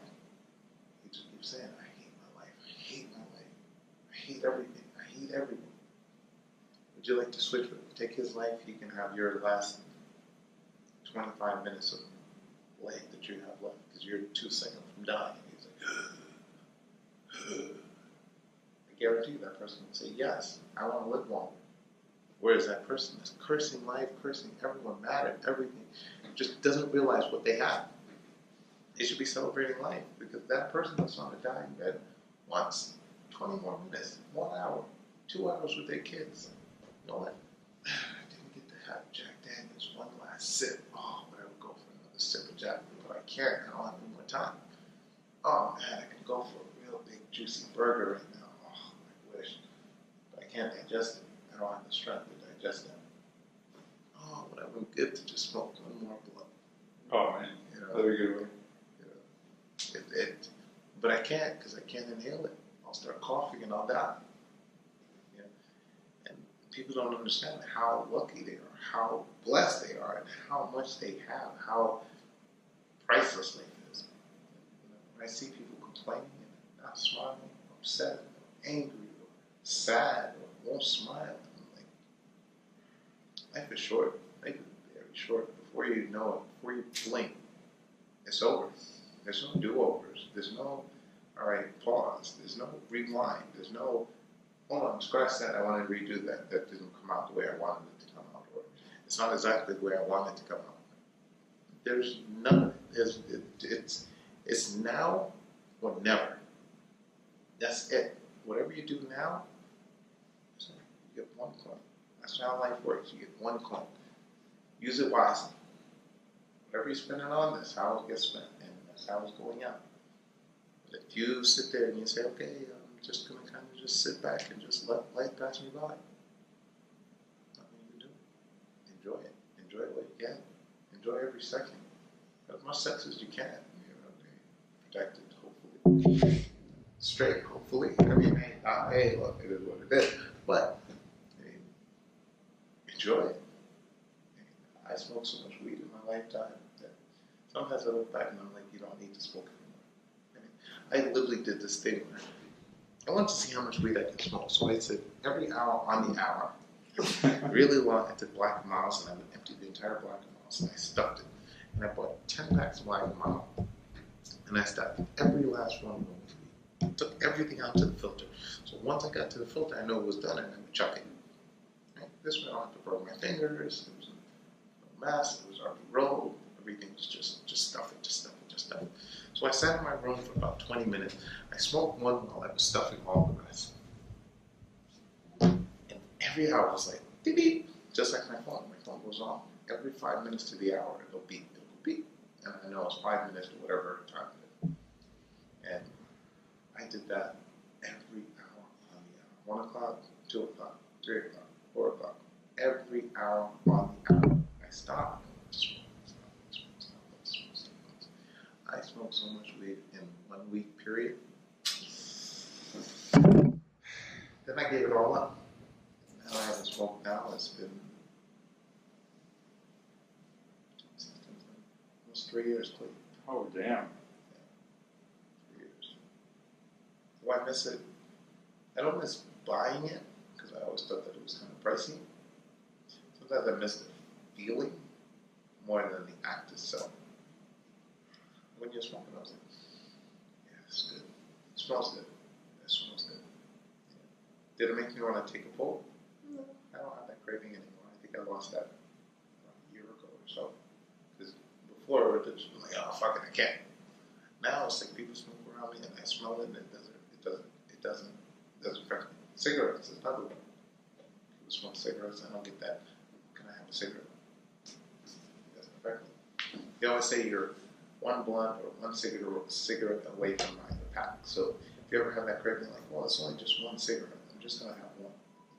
He just keeps saying, I hate my life, I hate my life, I hate everything, I hate everyone. Would you like to switch with him? Take his life, you can have your last 25 minutes of life that you have left because you're 2 seconds from dying. He's like, I guarantee you that person would say, yes, I want to live longer. Whereas that person is cursing life, cursing everyone, mad at everything, just doesn't realize what they have. They should be celebrating life because that person that's on a dying bed wants 20 more minutes, 1 hour, 2 hours with their kids. You know what? I didn't get to have Jack Daniels one last sip. Oh, but I would go for another sip of Jack, but I can't. I don't have any more time. Oh man, I could go for a real big juicy burger right now. Oh, I wish. But I can't digest it. I don't have the strength to digest that. Oh, but I would give to just smoke one more blunt. Oh man, very good way. But I can't because I can't inhale it. I'll start coughing and I'll die. And people don't understand how lucky they are, how blessed they are, and how much they have, how priceless life is. When I see people complaining and not smiling, or upset, or angry, or sad, or won't smile, I'm like, life is short. Life is very short. Before you know it, before you blink, it's over. There's no do-overs. There's no, all right, pause. There's no rewind. There's no, hold on, scratch that. I want to redo that. That didn't come out the way I wanted it to come out. Or it's not exactly the way I wanted it to come out. There's none of it. It's now or never. That's it. Whatever you do now, you get 1 coin. That's how life works. You get 1 coin. Use it wisely. Whatever you're spending on, that's how it gets spent. And that's how it's going out. But if you sit there and you say, okay, I'm just going to kind of just sit back and just let life pass me by, nothing you can do. Enjoy it. Enjoy it what you can. Enjoy every second. As much sex as you can. Protected, hopefully. Straight, hopefully. I mean, hey, look, it is what it is. But, enjoy it. I smoked so much weed in my lifetime that sometimes I look back and I'm like, you don't need to smoke anymore. I literally did this thing where I wanted to see how much weed I could smoke. So I said, every hour on the hour, really long, I took Black Miles and I would empty the entire Black Miles and I stuffed it. And I bought 10 packs of Black Mile and I stuffed every last one of them with weed. Took everything out to the filter. So once I got to the filter, I know it was done and I would chuck it. Right? This way I don't have to burn my fingers. It was no mess. It was already rolled. Everything was just stuff it, just stuff it, just stuff it. So I sat in my room for about 20 minutes. I smoked one while I was stuffing all the rest. And every hour was like, beep, beep, just like my phone. My phone goes on. Every 5 minutes to the hour, it'll beep, it'll beep. And I know it's 5 minutes to whatever time it is. And I did that every hour on the hour. 1 o'clock, 2 o'clock, 3 o'clock, 4 o'clock. Every hour on the hour. I stopped. I smoked so much weed in 1 week period. Then I gave it all up. Now I haven't smoked now. It's been almost 3 years clean. Oh, damn. Yeah. 3 years. Do I miss it? I don't miss buying it because I always thought that it was kind of pricey. Sometimes I miss the feeling more than the act itself. When you're smoking, I was like, yeah, it's good. It smells good. It smells good. Yeah. Did it make me want to take a pull? No, I don't have that craving anymore. I think I lost that about a year ago or so. Because before, it was like, oh, fuck it, I can't. Now it's like people smoke around me and I smell it and it doesn't affect me. Cigarettes is another one. People smoke cigarettes, I don't get that. Can I have a cigarette? It doesn't affect me. You always say you're 1 blunt or 1 cigarette away from either pack. So if you ever have that craving, like, well, it's only just one cigarette. I'm just gonna have one.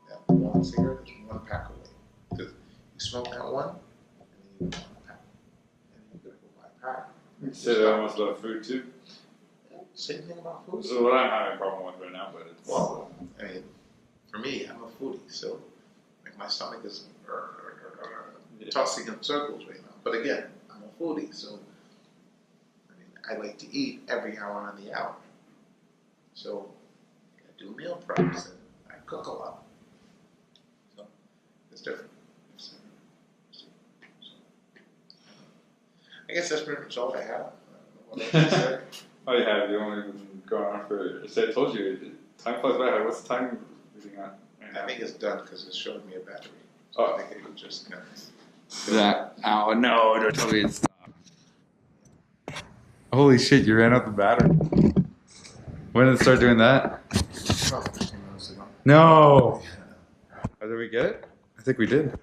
That one cigarette is one pack away. Because you smoke that one, and then you want a pack, and then you're gonna go buy a pack. You say that almost about food too. Yeah, same thing about food. So what I'm having a problem with right now, but it's Well, I mean, for me, I'm a foodie, so like my stomach is tossing in circles right now. But again, I'm a foodie, so I mean, I like to eat every hour on the hour. So I do meal preps and I cook a lot. So it's different. I guess that's pretty much all I have. I don't know what else to say. oh yeah, you only been going on for. I told you, time flies by. What's the time reading on? Right now? I think it's done because it's showing me a battery. So Oh. I think it would just kind of. That. Oh no! Don't tell me it's. Holy shit! You ran out the battery. When did it start doing that? Oh, 15 minutes ago. No. Oh, did we get it? I think we did.